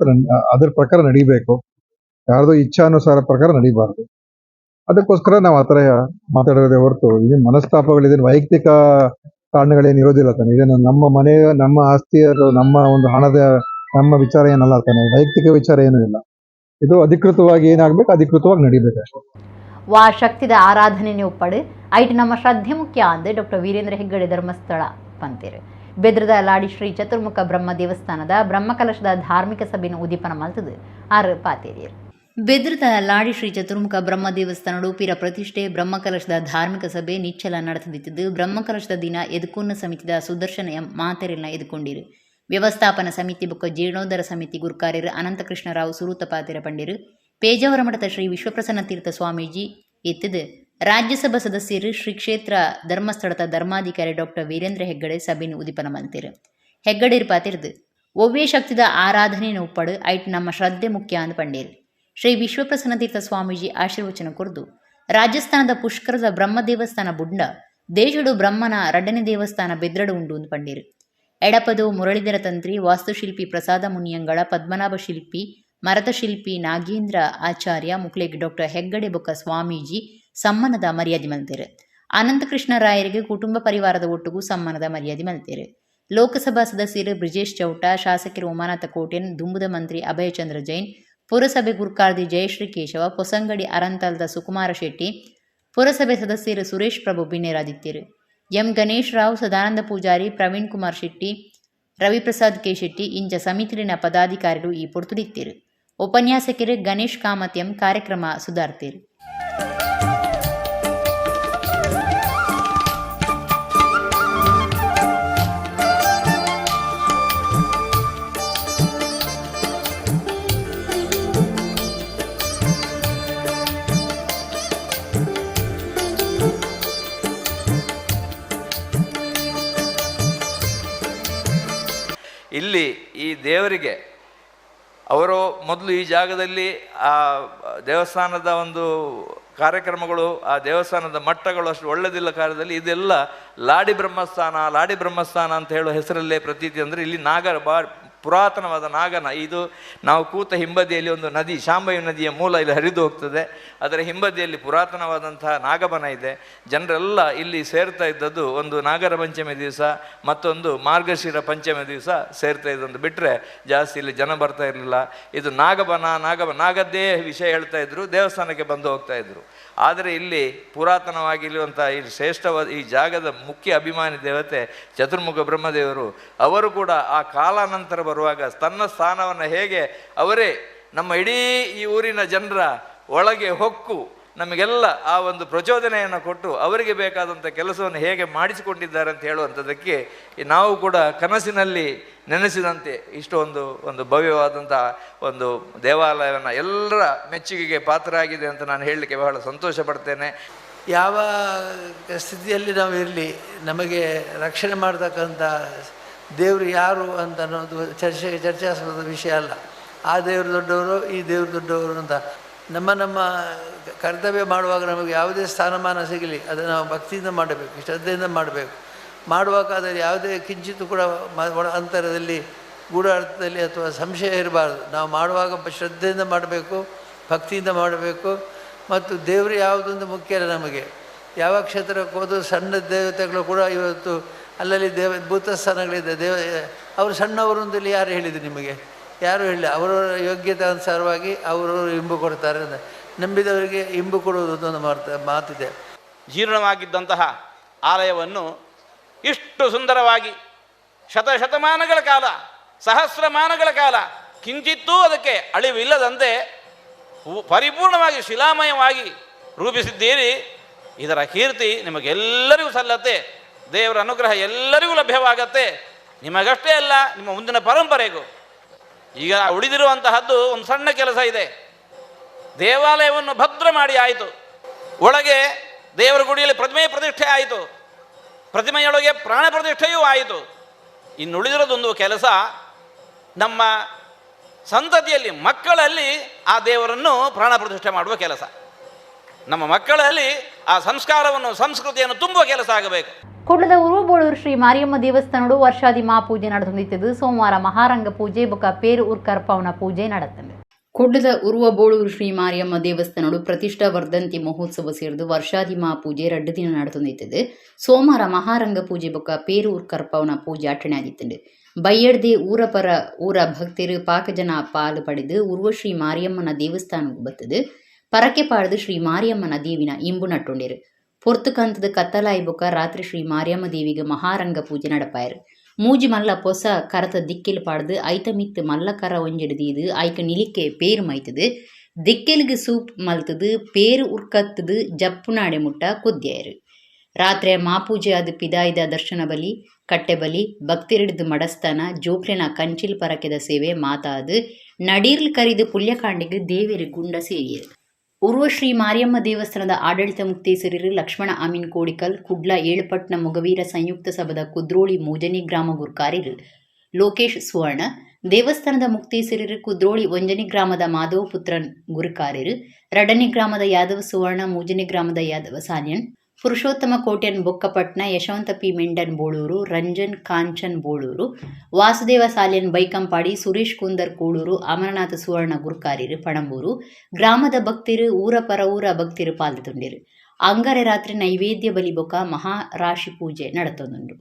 ಅದರ ಪ್ರಕಾರ ನಡೀಬೇಕು, ಯಾರ್ದು ಇಚ್ಛಾನುಸಾರ ಪ್ರಕಾರ ನಡೀಬಾರ್ದು. ಅದಕ್ಕೋಸ್ಕರ ನಾವು ಆ ಥರ ಮಾತಾಡೋದೇ ಹೊರತು ಇದು ಮನಸ್ತಾಪಗಳಿದೆ, ವೈಯಕ್ತಿಕ ಕಾರಣಗಳೇನು ಇರೋದಿಲ್ಲ ತಾನೆ. ಇದೇನು ನಮ್ಮ ಮನೆ, ನಮ್ಮ ಆಸ್ತಿ, ನಮ್ಮ ಒಂದು ಹಣದ ನಮ್ಮ ವಿಚಾರ ಏನಲ್ಲ ತಾನೆ, ವೈಯಕ್ತಿಕ ವಿಚಾರ ಏನೂ ಇಲ್ಲ. ಇದು ಅಧಿಕೃತವಾಗಿ ಏನಾಗಬೇಕು, ಅಧಿಕೃತವಾಗಿ ನಡೀಬೇಕಷ್ಟೇ. ವಾ ಶಕ್ತಿದ ಆರಾಧನೆ ಉಪ್ಪಡು ಐಟ್ ನಮ್ಮ ಶ್ರದ್ಧೆ ಮುಖ್ಯ ಅಂದು ಡಾಕ್ಟರ್ ವೀರೇಂದ್ರ ಹೆಗ್ಗಡೆ ಧರ್ಮಸ್ಥಳ ಪಂತೇರು. ಬೆದ್ರದ ಲಾಡಿ ಶ್ರೀ ಚತುರ್ಮುಖ ಬ್ರಹ್ಮ ದೇವಸ್ಥಾನದ ಬ್ರಹ್ಮಕಲಶದ ಧಾರ್ಮಿಕ ಸಭೆಯನ್ನು ಉದ್ದೀಪನ ಮಲ್ತದು 6 ಪಾತೇರಿಯರು. ಬೆದ್ರದ ಲಾಡಿ ಶ್ರೀ ಚತುರ್ಮುಖ ಬ್ರಹ್ಮ ದೇವಸ್ಥಾನಡು ಪಿರ ಪ್ರತಿಷ್ಠೆ ಬ್ರಹ್ಮಕಲಶದ ಧಾರ್ಮಿಕ ಸಭೆ ನಿಚ್ಚಲ ನಡೆದಿದ್ದು ಬ್ರಹ್ಮಕಲಶದ ದಿನ ಎದುಕೂನ್ನ ಸಮಿತಿದ ಸುದರ್ಶನ ಮಾತೆರೆಲ್ಲ ಎದುಕೊಂಡಿರು. ವ್ಯವಸ್ಥಾಪನಾ ಸಮಿತಿ ಬೊಕ್ಕ ಜೀರ್ಣೋದ್ಧಾರ ಸಮಿತಿ ಗುರುಕಾರ್ಯರು ಅನಂತಕೃಷ್ಣರಾವ್ ಸುರೂತ ಪಾತೆರ ಪಂಡಿರು. ಪೇಜಾವರ ಮಠದ ಶ್ರೀ ವಿಶ್ವಪ್ರಸನ್ನ ತೀರ್ಥ ಸ್ವಾಮೀಜಿ ಎತ್ತಿದು ರಾಜ್ಯಸಭಾ ಸದಸ್ಯರು ಶ್ರೀ ಕ್ಷೇತ್ರ ಧರ್ಮಸ್ಥಳದ ಧರ್ಮಾಧಿಕಾರಿ ಡಾಕ್ಟರ್ ವೀರೇಂದ್ರ ಹೆಗ್ಗಡೆ ಸಭೆಯನ್ನು ಉದ್ದೀಪನ ಮಲ್ತೇರು. ಹೆಗ್ಗಡೇರು ಪಾತಿರ್ದು ಒವ್ವೇ ಶಕ್ತಿದ ಆರಾಧನೆಯನ್ನು ಉಪ್ಪಡು ಐಟ್ ನಮ್ಮ ಶ್ರದ್ಧೆ ಮುಖ್ಯ ಅಂದು ಪಂಡೇರು. ಶ್ರೀ ವಿಶ್ವಪ್ರಸನ್ನ ತೀರ್ಥ ಸ್ವಾಮೀಜಿ ಆಶೀರ್ವಚನ ಕೊರ್ದು ರಾಜಸ್ಥಾನದ ಪುಷ್ಕರದ ಬ್ರಹ್ಮ ದೇವಸ್ಥಾನ ಬುಂಡ ದೇಶಡು ಬ್ರಹ್ಮನ 2ನೇ ದೇವಸ್ಥಾನ ಬೆದ್ರಡು ಉಂಡು ಅಂದು ಪಂಡೇರು. ಎಡಪದು ಮುರಳೀಧರ ತಂತ್ರಿ, ವಾಸ್ತುಶಿಲ್ಪಿ ಪ್ರಸಾದ ಮುನಿಯಂಗಳ, ಪದ್ಮನಾಭ ಶಿಲ್ಪಿ, ಮರತಶಿಲ್ಪಿ ನಾಗೇಂದ್ರ ಆಚಾರ್ಯ ಮುಕ್ಲೇಗ್ ಡಾಕ್ಟರ್ ಹೆಗ್ಗಡೆ ಬೊಕ್ಕ ಸ್ವಾಮೀಜಿ ಸಮ್ಮಾನದ ಮರ್ಯಾದೆ ಮಲ್ತೇರು. ಅನಂತಕೃಷ್ಣ ರಾಯರಿಗೆ ಕುಟುಂಬ ಪರಿವಾರದ ಒಟ್ಟಿಗೂ ಸಮ್ಮಾನದ ಮರ್ಯಾದೆ ಮಲ್ತೇರು. ಲೋಕಸಭಾ ಸದಸ್ಯರು ಬ್ರಿಜೇಶ್ ಚೌಟ, ಶಾಸಕರು ಉಮಾನಾಥ ಕೋಟೆನ್, ದುಂಬುದ ಮಂತ್ರಿ ಅಭಯಚಂದ್ರ ಜೈನ್, ಪುರಸಭೆ ಗುರುಕಾರ್ದಿ ಜಯಶ್ರೀ ಕೇಶವ, ಹೊಸಂಗಡಿ ಅರಂತಲ್ದ ಸುಕುಮಾರ ಶೆಟ್ಟಿ, ಪುರಸಭೆ ಸದಸ್ಯರು ಸುರೇಶ್ ಪ್ರಭು ಬಿನ್ನೇರಾದಿತ್ಯರು. ಎಂ ಗಣೇಶ್ ರಾವ್, ಸದಾನಂದ ಪೂಜಾರಿ, ಪ್ರವೀಣ್ ಕುಮಾರ್ ಶೆಟ್ಟಿ, ರವಿಪ್ರಸಾದ್ ಕೆ ಶೆಟ್ಟಿ ಇಂಚ ಸಮಿತಿಲಿನ ಪದಾಧಿಕಾರಿಗಳು ಈ ಪೊರ್ತುಡಿತ್ತೇರು. ಉಪನ್ಯಾಸಕರು ಗಣೇಶ್ ಕಾಮತ್ ಎಂ ಕಾರ್ಯಕ್ರಮ ಸುಧಾರ್ತೀರು. ಇಲ್ಲಿ ಈ ದೇವರಿಗೆ ಅವರು ಮೊದಲು ಈ ಜಾಗದಲ್ಲಿ ಆ ದೇವಸ್ಥಾನದ ಒಂದು ಕಾರ್ಯಕ್ರಮಗಳು, ಆ ದೇವಸ್ಥಾನದ ಮಟ್ಟಗಳು ಅಷ್ಟು ಒಳ್ಳೆದಿಲ್ಲ ಕಾಲದಲ್ಲಿ ಇದೆಲ್ಲ ಲಾಡಿ ಬ್ರಹ್ಮಸ್ಥಾನ ಅಂತ ಹೇಳುವ ಹೆಸರಲ್ಲೇ ಪ್ರತೀತಿ. ಅಂದರೆ ಇಲ್ಲಿ ಪುರಾತನವಾದ ನಾಗನ, ಇದು ನಾವು ಕೂತ ಹಿಂಬದಿಯಲ್ಲಿ ಒಂದು ನದಿ, ಶಾಂಭವಿ ನದಿಯ ಮೂಲ ಇಲ್ಲಿ ಹರಿದು ಹೋಗ್ತದೆ. ಅದರ ಹಿಂಬದಿಯಲ್ಲಿ ಪುರಾತನವಾದಂತಹ ನಾಗಬನ ಇದೆ. ಜನರೆಲ್ಲ ಇಲ್ಲಿ ಸೇರ್ತಾ ಇದ್ದದ್ದು ಒಂದು ನಾಗರ ಪಂಚಮಿ ದಿವಸ, ಮತ್ತೊಂದು ಮಾರ್ಗಶಿರ ಪಂಚಮಿ ದಿವಸ ಸೇರ್ತಾ ಇದ್ದೊಂದು ಬಿಟ್ಟರೆ ಜಾಸ್ತಿ ಇಲ್ಲಿ ಜನ ಬರ್ತಾ ಇರಲಿಲ್ಲ. ಇದು ನಾಗದ್ದೇ ವಿಷಯ ಹೇಳ್ತಾ ಇದ್ರು, ದೇವಸ್ಥಾನಕ್ಕೆ ಬಂದು ಹೋಗ್ತಾ ಇದ್ರು. ಆದರೆ ಇಲ್ಲಿ ಪುರಾತನವಾಗಿರುವಂಥ ಈ ಶ್ರೇಷ್ಠವಾದ ಈ ಜಾಗದ ಮುಖ್ಯ ಅಭಿಮಾನಿ ದೇವತೆ ಚತುರ್ಮುಖ ಬ್ರಹ್ಮದೇವರು, ಅವರು ಕೂಡ ಆ ಕಾಲಾನಂತರ ಬರುವಾಗ ತನ್ನ ಸ್ಥಾನವನ್ನು ಹೇಗೆ ಅವರೇ ನಮ್ಮ ಇಡೀ ಈ ಊರಿನ ಜನರ ಒಳಗೆ ಹೊಕ್ಕು ನಮಗೆಲ್ಲ ಆ ಒಂದು ಪ್ರಚೋದನೆಯನ್ನು ಕೊಟ್ಟು ಅವರಿಗೆ ಬೇಕಾದಂಥ ಕೆಲಸವನ್ನು ಹೇಗೆ ಮಾಡಿಸಿಕೊಂಡಿದ್ದಾರೆ ಅಂತ ಹೇಳುವಂಥದ್ದಕ್ಕೆ ನಾವು ಕೂಡ ಕನಸಿನಲ್ಲಿ ನೆನೆಸಿದಂತೆ ಒಂದು ಭವ್ಯವಾದಂಥ ಒಂದು ದೇವಾಲಯವನ್ನು ಎಲ್ಲರ ಮೆಚ್ಚುಗೆಗೆ ಪಾತ್ರರಾಗಿದೆ ಅಂತ ನಾನು ಹೇಳಲಿಕ್ಕೆ ಬಹಳ ಸಂತೋಷ ಪಡ್ತೇನೆ. ಯಾವ ಸ್ಥಿತಿಯಲ್ಲಿ ನಾವು ಇರಲಿ, ನಮಗೆ ರಕ್ಷಣೆ ಮಾಡ್ತಕ್ಕಂಥ ದೇವರು ಯಾರು ಅಂತ ಅನ್ನೋದು ಚರ್ಚಾಸ್ಪದ ವಿಷಯ ಅಲ್ಲ. ಆ ದೇವರು ದೊಡ್ಡವರು, ಈ ದೇವರು ದೊಡ್ಡವರು ಅಂತ ನಮ್ಮ ಕರ್ತವ್ಯ ಮಾಡುವಾಗ ನಮಗೆ ಯಾವುದೇ ಸ್ಥಾನಮಾನ ಸಿಗಲಿ ಅದನ್ನು ನಾವು ಭಕ್ತಿಯಿಂದ ಮಾಡಬೇಕು, ಶ್ರದ್ಧೆಯಿಂದ ಮಾಡುವಾಗ ಅದರಲ್ಲಿ ಯಾವುದೇ ಕಿಂಚಿತ್ತು ಕೂಡ ಅಂತರದಲ್ಲಿ ಗೂಢಾರ್ಥದಲ್ಲಿ ಅಥವಾ ಸಂಶಯ ಇರಬಾರ್ದು. ನಾವು ಮಾಡುವಾಗ ಶ್ರದ್ಧೆಯಿಂದ ಮಾಡಬೇಕು, ಭಕ್ತಿಯಿಂದ ಮಾಡಬೇಕು. ಮತ್ತು ದೇವರು ಯಾವುದೊಂದು ಮುಖ್ಯ ಅಲ್ಲ. ನಮಗೆ ಯಾವ ಕ್ಷೇತ್ರಕ್ಕೆ ಹೋದರೂ ಸಣ್ಣ ದೇವತೆಗಳು ಕೂಡ ಇವತ್ತು ಅಲ್ಲಲ್ಲಿ ಭೂತಸ್ಥಾನಗಳಿದೆ. ಅವರು ಸಣ್ಣವರು ಅಂತಲ್ಲಿ ಯಾರು ಹೇಳಿದ್ರು ನಿಮಗೆ? ಯಾರು ಹೇಳಿಲ್ಲ. ಅವರವರ ಯೋಗ್ಯತೆ ಅನುಸಾರವಾಗಿ ಅವರವರು ಇಂಬು ಕೊಡ್ತಾರೆ. ನಂಬಿದವರಿಗೆ ಇಂಬು ಕೊಡುವುದು ಒಂದು ಮಾತಿದೆ. ಜೀರ್ಣವಾಗಿದ್ದಂತಹ ಆಲಯವನ್ನು ಇಷ್ಟು ಸುಂದರವಾಗಿ ಶತಮಾನಗಳ ಕಾಲ, ಸಹಸ್ರಮಾನಗಳ ಕಾಲ ಕಿಂಚಿತ್ತೂ ಅದಕ್ಕೆ ಅಳಿವಿಲ್ಲದಂತೆ ಪರಿಪೂರ್ಣವಾಗಿ ಶಿಲಾಮಯವಾಗಿ ರೂಪಿಸಿದ್ದೀರಿ. ಇದರ ಕೀರ್ತಿ ನಿಮಗೆಲ್ಲರಿಗೂ ಸಲ್ಲತ್ತೆ. ದೇವರ ಅನುಗ್ರಹ ಎಲ್ಲರಿಗೂ ಲಭ್ಯವಾಗತ್ತೆ. ನಿಮಗಷ್ಟೇ ಅಲ್ಲ, ನಿಮ್ಮ ಮುಂದಿನ ಪರಂಪರೆಗೂ. ಈಗ ಉಳಿದಿರುವಂತಹದ್ದು ಒಂದು ಸಣ್ಣ ಕೆಲಸ ಇದೆ. ದೇವಾಲಯವನ್ನು ಭದ್ರ ಮಾಡಿ ಆಯಿತು, ಒಳಗೆ ದೇವರ ಗುಡಿಯಲ್ಲಿ ಪ್ರತಿಮೆ ಪ್ರತಿಷ್ಠೆ ಆಯಿತು, ಪ್ರತಿಮೆಯೊಳಗೆ ಪ್ರಾಣ ಪ್ರತಿಷ್ಠೆಯೂ ಆಯಿತು. ಇನ್ನುಳಿದಿರೋದೊಂದು ಕೆಲಸ, ನಮ್ಮ ಸಂತತಿಯಲ್ಲಿ ಮಕ್ಕಳಲ್ಲಿ ಆ ದೇವರನ್ನು ಪ್ರಾಣ ಪ್ರತಿಷ್ಠೆ ಮಾಡುವ ಕೆಲಸ, ನಮ್ಮ ಮಕ್ಕಳಲ್ಲಿ ಆ ಸಂಸ್ಕಾರವನ್ನು ಸಂಸ್ಕೃತಿಯನ್ನು ತುಂಬುವ ಕೆಲಸ ಆಗಬೇಕು. ಕುಡ್ಲದ ಉರುಬೋಳೂರು ಶ್ರೀ ಮಾರಿಯಮ್ಮ ದೇವಸ್ಥಾನಡು ವರ್ಷಾದಿ ಮಹಾಪೂಜೆ ನಡೆದೊಂದಿದ್ದು ಸೋಮವಾರ ಮಹಾರಂಗ ಪೂಜೆ ಬೊಕ್ಕ ಪೇರು ಉರ್ಕರ್ಪವನ ಪೂಜೆ ನಡೆತಂದೆ. ಕುಡ್ಲದ ಉರುವಬೋಳೂರು ಶ್ರೀ ಮಾರಿಯಮ್ಮ ದೇವಸ್ಥಾನಡು ಪ್ರತಿಷ್ಠಾ ವರ್ಧಂತಿ ಮಹೋತ್ಸವ ಸೇರಿದು ವರ್ಷಾದಿ ಮಹಾಪೂಜೆ 2 ದಿನ ನಡೆದೊಂದಿದ್ದು ಸೋಮವಾರ ಮಹಾರಂಗ ಪೂಜೆ ಬೊಕ್ಕ ಪೇರು ಉರ್ಕರ್ಪವನ ಪೂಜೆ ಅಟಣೆ ಆದಿತ್ತಂಡು. ಬಯ್ಯಡ್ದೆ ಊರ ಭಕ್ತರು ಪಾಕಜನ ಪಾಲು ಪಡೆದು ಉರುವ ಶ್ರೀ ಮಾರಿಯಮ್ಮನ ದೇವಸ್ಥಾನಕ್ಕೆ ಬತ್ತದು ಪರಕೆ ಪಾಡ್ದು ಶ್ರೀ ಮಾರಿಯಮ್ಮನ ದೇವಿನ ಇಂಬು ನಟ್ಟೊಂಡಿರು. ಪೊರ್ತುಕಂತದ ಕತ್ತಲಾಯಿ ಬೊಕ್ಕ ರಾತ್ರಿ ಶ್ರೀ ಮಾರಿಯಮ್ಮ ದೇವಿಗೆ ಮಹಾರಂಗ ಪೂಜೆ ನಡಪಾಯರು. ಮೂಜಿ ಮಲ್ಲ ಪೊಸ ಕರತ ದಿಕ್ಕೆಲ್ ಪಾಡ್ದು ಐತ ಮಿತ್ತು ಮಲ್ಲ ಕರ ಒಂಜೆಡ್ದು ಐಕ ನಿಲಿಕೆ ಪೇರು ಮೈತದು ದಿಕ್ಕೆಲ್ಗೆ ಸೂಪ್ ಮಲ್ತದು ಪೇರು ಉರ್ಕತ್ತದು ಜಪ್ಪುನಾಡೆ ಮುಟ್ಟ ಕುದ್ಯಾಯರು. ರಾತ್ರಿ ಮಾಪೂಜೆ ಆದ ಪಿದಾಯ್ದ ದರ್ಶನ ಬಲಿ, ಕಟ್ಟೆ ಬಲಿ, ಭಕ್ತಿರಿಡ್ದು ಮಡಸ್ತಾನ, ಜೋಕ್ರೆನ ಕಂಚಿಲ್ ಪರಕೆದ ಸೇವೆ ಮಾತಾದು ನಡೀರ್ಲ್ ಕರಿದು ಪುಲ್ಯಕಾಂಡಿಗೆ ದೇವೇರಿ ಗುಂಡ ಸೇರಿಯರು. ಉರ್ವ ಶ್ರೀ ಮಾರಿಯಮ್ಮ ದೇವಸ್ಥಾನದ ಆಡಳಿತ ಮುಕ್ತೇಸರರು ಲಕ್ಷ್ಮಣ ಅಮೀನ್ ಕೋಡಿಕಲ್, ಕುಡ್ಲ ಏಳುಪಟ್ನ ಮೊಗವೀರ ಸಂಯುಕ್ತ ಸಭದ ಕುದ್ರೋಳಿ ಮೂಜನಿ ಗ್ರಾಮ ಗುರ್ಕಾರಿರು ಲೋಕೇಶ್ ಸುವರ್ಣ, ದೇವಸ್ಥಾನದ ಮುಕ್ತೇಸರರು ಕುದ್ರೋಳಿ ಒಂಜನಿ ಗ್ರಾಮದ ಮಾಧವ ಪುತ್ರನ್ ಗುರುಕಾರ್ಯರು, ರಡನಿ ಗ್ರಾಮದ ಯಾದವ ಸುವರ್ಣ, ಮೂಜನಿ ಗ್ರಾಮದ ಯಾದವ ಸಾನ್ಯನ್, ಪುರುಷೋತ್ತಮ ಕೋಟ್ಯನ್ ಬೊಕ್ಕಪಟ್ನ, ಯಶವಂತ ಪಿ ಮೆಂಡನ್ ಬೋಳೂರು, ರಂಜನ್ ಕಾಂಚನ್ ಬೋಳೂರು, ವಾಸುದೇವ ಸಾಲ್ಯನ್ ಬೈಕಂಪಾಡಿ, ಸುರೇಶ್ ಕುಂದರ್ ಕೂಳೂರು, ಅಮರನಾಥ ಸುವರ್ಣ ಗುರುಕಾರ್ಯರು ಪಣಂಬೂರು ಗ್ರಾಮದ ಭಕ್ತರು ಊರ ಪರ ಊರ ಭಕ್ತರು ಪಾಲ್ಗೊಂಡಿರು. ಅಂಗರೆ ರಾತ್ರಿ ನೈವೇದ್ಯ ಬಲಿ ಬೊಕ್ಕ ಮಹಾರಾಶಿ ಪೂಜೆ ನಡೆತೊಂದುಂಡು.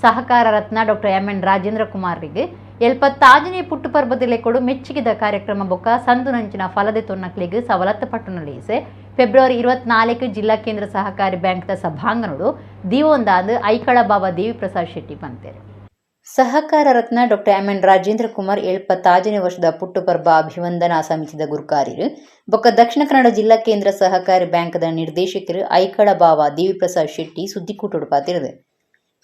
ಸಹಕಾರ ರತ್ನ ಡಾಕ್ಟರ್ ಎಂ.ಎನ್. ರಾಜೇಂದ್ರ ಕುಮಾರ್ರಿಗೆ 75ನೇ ಪುಟ್ಟುಪರ್ಬದಲ್ಲೇ ಕೊಡು ಮೆಚ್ಚುಗೆದ ಕಾರ್ಯಕ್ರಮ ಬೊಕ್ಕ ಸಂದು ನಂಚಿನ ಫಲದೆ ತೊನ್ನಕ್ಲಿಗೆ ಸವಲತ್ತು ಪಟ್ಟಣಲೀಸೆ ಫೆಬ್ರವರಿ 24 ಜಿಲ್ಲಾ ಕೇಂದ್ರ ಸಹಕಾರಿ ಬ್ಯಾಂಕ್ದ ಸಭಾಂಗಣಡು ದಿವೊಂದಾಂದು ಐಕಳ ಬಾಬಾ ದೇವಿ ಪ್ರಸಾದ್ ಶೆಟ್ಟಿ ಬಂತೇರು. ಸಹಕಾರ ರತ್ನ ಡಾಕ್ಟರ್ ಎಂ.ಎನ್. ರಾಜೇಂದ್ರ ಕುಮಾರ್ 75ನೇ ವರ್ಷದ ಪುಟ್ಟುಪರ್ಬ ಅಭಿವಂದನಾ ಸಮಿತಿದ ಗುರುಕಾರ್ಯರು ಬೊಕ್ಕ ದಕ್ಷಿಣ ಕನ್ನಡ ಜಿಲ್ಲಾ ಕೇಂದ್ರ ಸಹಕಾರಿ ಬ್ಯಾಂಕ್ದ ನಿರ್ದೇಶಕರು ಐಕಳ ಬಾಬಾ ದೇವಿ ಪ್ರಸಾದ್ ಶೆಟ್ಟಿ ಸುದ್ದಿಕೂಟೋಡು ಪಾತಿರದು.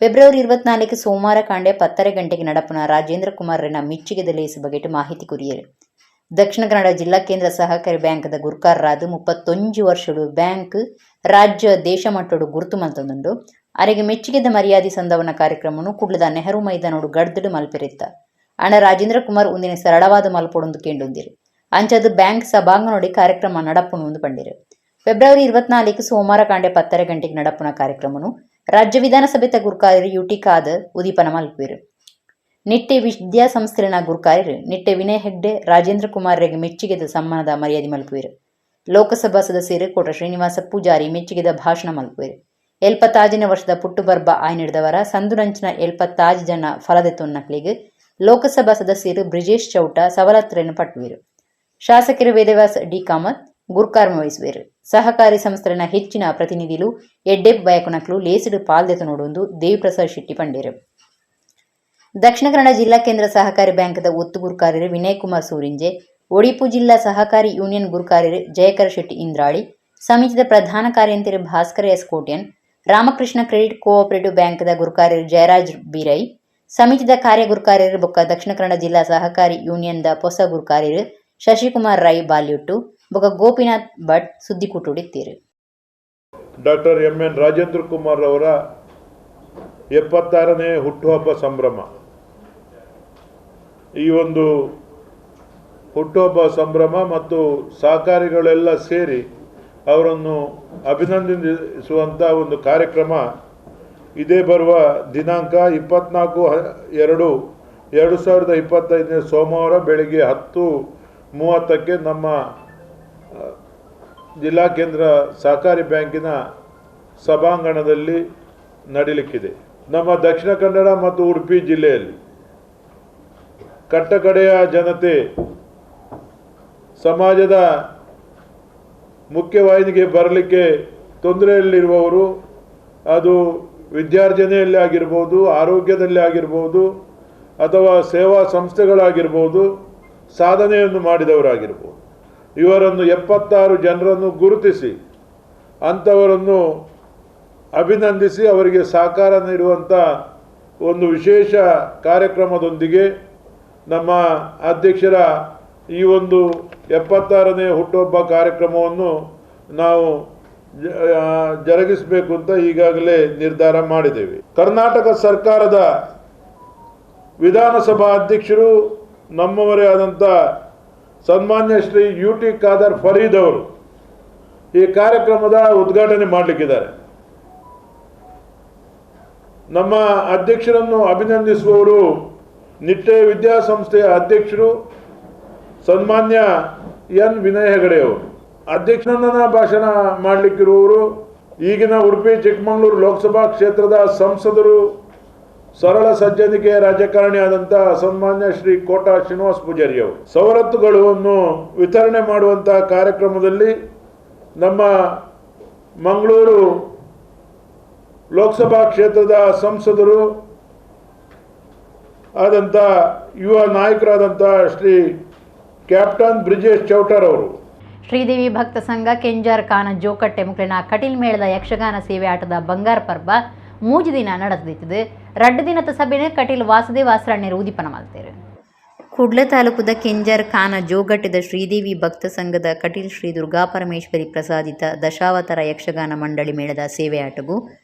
ಫೆಬ್ರವರಿ 24 ಸೋಮವಾರ ಕಾಂಡೆ 10 ಗಂಟೆಗೆ ನಡಪನ ರಾಜೇಂದ್ರ ಕುಮಾರ್ನ ಮೆಚ್ಚುಗೆದ ಲೇಸು ಬಗೆಟ್ ಮಾಹಿತಿ ಕುರಿಯರು. ದಕ್ಷಿಣ ಕನ್ನಡ ಜಿಲ್ಲಾ ಕೇಂದ್ರ ಸಹಕಾರಿ ಬ್ಯಾಂಕ್ದ ಗುರುಕಾರರಾದ 31 ವರ್ಷಡು ಬ್ಯಾಂಕ್ ರಾಜ್ಯ ದೇಶ ಮಟ್ಟಡು ಗುರುತು ಮಲ್ತೊಂದುಂಡು ಅರೆಗೆ ಮೆಚ್ಚುಗೆದ ಮರ್ಯಾದೆ ಸಂದವನ ಕಾರ್ಯಕ್ರಮವನ್ನು ಕುಡ್ಲದ ನೆಹರು ಮೈದಾನೋಡು ಗಡ್ದಡು ಮಲ್ಪೆರಿತ್ತ ಅಣ್ಣ ರಾಜೇಂದ್ರ ಕುಮಾರ್ ಒಂದಿನ ಸರಳವಾದ ಮಲ್ಪೊಡೊಂದು ಕೇಂಡೊಂದಿರು ಅಂಚದು ಬ್ಯಾಂಕ್ ಸಭಾಂಗಣೋಡಿ ಕಾರ್ಯಕ್ರಮ ನಡಪುನು ಪಂಡಿರು. ಫೆಬ್ರವರಿ 24 ಸೋಮವಾರ ಕಾಂಡೆ 10 ಗಂಟೆಗೆ ನಡಪುನ ಕಾರ್ಯಕ್ರಮನು ರಾಜ್ಯ ವಿಧಾನಸಭೆತ ಗುರುಕಾರ್ಯರು ಯುಟಿ ಕಾದ ಉದೀಪನ ಮಲ್ಪಿರು. ನಿಟ್ಟೆ ವಿದ್ಯಾಸಂಸ್ಥೆನ ಗುರುಕಾರ್ಯರು ನಿಟ್ಟೆ ವಿನಯ್ ಹೆಗ್ಡೆ ರಾಜೇಂದ್ರ ಕುಮಾರ್ಗೆ ಮೆಚ್ಚುಗೆದ ಸಮ್ಮಾನದ ಮರ್ಯಾದೆ ಮಲ್ಪುವಿರು. ಲೋಕಸಭಾ ಸದಸ್ಯರು ಕೋಟ ಶ್ರೀನಿವಾಸ ಪೂಜಾರಿ ಮೆಚ್ಚುಗೆದ ಭಾಷಣ ಮಲ್ಪುವಿರು. 75ನೇ ವರ್ಷದ ಪುಟ್ಟುಬರ್ಬ ಆಯ್ನಿಡ್ದವರ ಸಂದುನಂಚಿನ 75 ಜನ ಫಲದೆತ್ತೊನ್ನಕ್ಲಿಗೆ ಲೋಕಸಭಾ ಸದಸ್ಯರು ಬ್ರಿಜೇಶ್ ಚೌಟ ಸವಲತ್ತುಗಳನ್ನು ಪಟ್ಟುವಿರು. ಶಾಸಕರು ವೇದವ್ಯಾಸ್ ಡಿ ಕಾಮತ್ ಗುರುಕಾರ್ಮ ವಹಿಸುವರು. ಸಹಕಾರಿ ಸಂಸ್ಥೆನ ಹೆಚ್ಚಿನ ಪ್ರತಿನಿಧಿಗಳು ಎಡ್ಡೆಪ್ ಬಯಕುನಕ್ಲು ಲೇಸಿಡು ಪಾಲ್ದೆತು ನೋಡೊಂದು ದೇವಿಪ್ರಸಾದ್ ಶೆಟ್ಟಿ ಪಂಡೇರು. ದಕ್ಷಿಣ ಕನ್ನಡ ಜಿಲ್ಲಾ ಕೇಂದ್ರ ಸಹಕಾರಿ ಬ್ಯಾಂಕ್ದ ಒತ್ತು ಗುರುಕಾರ್ಯರು ವಿನಯ್ ಕುಮಾರ್ ಸೂರಿಂಜೆ, ಒಡಿಪು ಜಿಲ್ಲಾ ಸಹಕಾರಿ ಯೂನಿಯನ್ ಗುರುಕಾರ್ಯರು ಜಯಕರ ಶೆಟ್ಟಿ ಇಂದ್ರಾಳಿ, ಸಮಿತಿದ ಪ್ರಧಾನ ಕಾರ್ಯಂತರಿ Bhaskara S Kotian, Ramakrishna credit cooperative ಬ್ಯಾಂಕ್ದ ಗುರುಕಾರ್ಯರು ಜಯರಾಜ್ ಬಿರೈ, ಸಮಿತಿದ ಕಾರ್ಯ ಗುರುಕಾರ್ಯರು ಬೊಕ್ಕ ದಕ್ಷಿಣ ಕನ್ನಡ ಜಿಲ್ಲಾ ಸಹಕಾರಿ ಯೂನಿಯನ್ದ ಹೊಸ ಗುರುಕಾರ್ಯರು ಶಶಿಕುಮಾರ್ ರೈ ಬಾಲ್ಯುಟ್ಟು ಬೊಕ್ಕ ಗೋಪಿನಾಥ್ ಭಟ್ ಸುದ್ದಿಕೂಟುಡಿತ್ತೀರು. Doctor M N. ರಾಜೇಂದ್ರ ಕುಮಾರ್ ಅವರ 76ನೇ ಹುಟ್ಟುಹಬ್ಬ ಸಂಭ್ರಮ. ಈ ಒಂದು ಹುಟ್ಟುಹಬ್ಬ ಸಂಭ್ರಮ ಮತ್ತು ಸಹಕಾರಿಗಳೆಲ್ಲ ಸೇರಿ ಅವರನ್ನು ಅಭಿನಂದಿಸುವಂಥ ಒಂದು ಕಾರ್ಯಕ್ರಮ ಇದೇ ಬರುವ ದಿನಾಂಕ 24/2/2025 ಸೋಮವಾರ ಬೆಳಗ್ಗೆ 10:30ಕ್ಕೆ ನಮ್ಮ ಜಿಲ್ಲಾ ಕೇಂದ್ರ ಸಹಕಾರಿ ಬ್ಯಾಂಕಿನ ಸಭಾಂಗಣದಲ್ಲಿ ನಡೀಲಿಕ್ಕಿದೆ. ನಮ್ಮ ದಕ್ಷಿಣ ಕನ್ನಡ ಮತ್ತು ಉಡುಪಿ ಜಿಲ್ಲೆಯಲ್ಲಿ ಕಟ್ಟಕಡೆಯ ಜನತೆ ಸಮಾಜದ ಮುಖ್ಯವಾಹಿನಿಗೆ ಬರಲಿಕ್ಕೆ ತೊಂದರೆಯಲ್ಲಿರುವವರು, ಅದು ವಿದ್ಯಾರ್ಜನೆಯಲ್ಲಿ ಆಗಿರ್ಬೋದು, ಆರೋಗ್ಯದಲ್ಲಿ ಆಗಿರ್ಬೋದು, ಅಥವಾ ಸೇವಾ ಸಂಸ್ಥೆಗಳಾಗಿರ್ಬೋದು, ಸಾಧನೆಯನ್ನು ಮಾಡಿದವರಾಗಿರ್ಬೋದು, ಇವರನ್ನು 76 ಜನರನ್ನು ಗುರುತಿಸಿ ಅಂಥವರನ್ನು ಅಭಿನಂದಿಸಿ ಅವರಿಗೆ ಸಹಕಾರ ನೀಡುವಂಥ ಒಂದು ವಿಶೇಷ ಕಾರ್ಯಕ್ರಮದೊಂದಿಗೆ ನಮ್ಮ ಅಧ್ಯಕ್ಷರ ಈ ಒಂದು 76ನೇ ಹುಟ್ಟುಹಬ್ಬ ಕಾರ್ಯಕ್ರಮವನ್ನು ನಾವು ಜರುಗಿಸಬೇಕು ಅಂತ ಈಗಾಗಲೇ ನಿರ್ಧಾರ ಮಾಡಿದ್ದೇವೆ. ಕರ್ನಾಟಕ ಸರ್ಕಾರದ ವಿಧಾನಸಭಾ ಅಧ್ಯಕ್ಷರು ನಮ್ಮವರೇ ಆದಂಥ ಸನ್ಮಾನ್ಯ ಶ್ರೀ ಯುಟಿ ಖಾದರ್ ಫರೀದ್ ಅವರು ಈ ಕಾರ್ಯಕ್ರಮದ ಉದ್ಘಾಟನೆ ಮಾಡಲಿಕ್ಕಿದ್ದಾರೆ. ನಮ್ಮ ಅಧ್ಯಕ್ಷರನ್ನು ಅಭಿನಂದಿಸುವವರು ನಿಟ್ಟೆ ವಿದ್ಯಾಸಂಸ್ಥೆಯ ಅಧ್ಯಕ್ಷರು ಸನ್ಮಾನ್ಯ ಎನ್ ವಿನಯ್ ಹೆಗಡೆ ಅವರು. ಅಧ್ಯಕ್ಷರನ್ನ ಭಾಷಣ ಮಾಡಲಿಕ್ಕಿರುವವರು ಈಗಿನ ಉಡುಪಿ ಚಿಕ್ಕಮಗಳೂರು ಲೋಕಸಭಾ ಕ್ಷೇತ್ರದ ಸಂಸದರು, ಸರಳ ಸಜ್ಜನಿಕೆ ರಾಜಕಾರಣಿ ಆದಂಥ ಸನ್ಮಾನ್ಯ ಶ್ರೀ ಕೋಟ ಶ್ರೀನಿವಾಸ ಪೂಜಾರಿ ಅವರು. ಸವಲತ್ತುಗಳನ್ನು ವಿತರಣೆ ಮಾಡುವಂಥ ಕಾರ್ಯಕ್ರಮದಲ್ಲಿ ನಮ್ಮ ಮಂಗಳೂರು ಲೋಕಸಭಾ ಕ್ಷೇತ್ರದ ಸಂಸದರು ಆದಂಥ ಯುವ ನಾಯಕರಾದಂಥ ಶ್ರೀ ಕ್ಯಾಪ್ಟನ್ ಬ್ರಿಜೇಶ್ ಚೌಟರ್ ಅವರು. ಶ್ರೀದೇವಿ ಭಕ್ತ ಸಂಘ ಕೆಂಜಾರ್ ಖಾನ ಜೋಕಟ್ಟೆ ಮುಕ್ಳಿನ ಕಟೀಲ್ ಮೇಳದ ಯಕ್ಷಗಾನ ಸೇವೆ ಆಟದ ಬಂಗಾರ ಪರ್ವ 3 ದಿನ ನಡೆದಿತ್ತು. 2 ದಿನದ ಸಭೆನ ಕಟೀಲ್ ವಾಸುದೇವ ಆಸ್ರಾಣ್ಯರು ಉದಿಪನ ಮಾಡ್ತಾರೆ. ಕುಡ್ಲ ತಾಲೂಕುದ ಕೆಂಜಾರ್ ಖಾನ ಜೋಗಟ್ಟೆದ ಶ್ರೀದೇವಿ ಭಕ್ತ ಸಂಘದ ಕಟೀಲ್ ಶ್ರೀ ದುರ್ಗಾ ಪರಮೇಶ್ವರಿ ಪ್ರಸಾದಿತ ದಶಾವತಾರ ಯಕ್ಷಗಾನ ಮಂಡಳಿ ಮೇಳದ ಸೇವೆ ಆಟಗೂ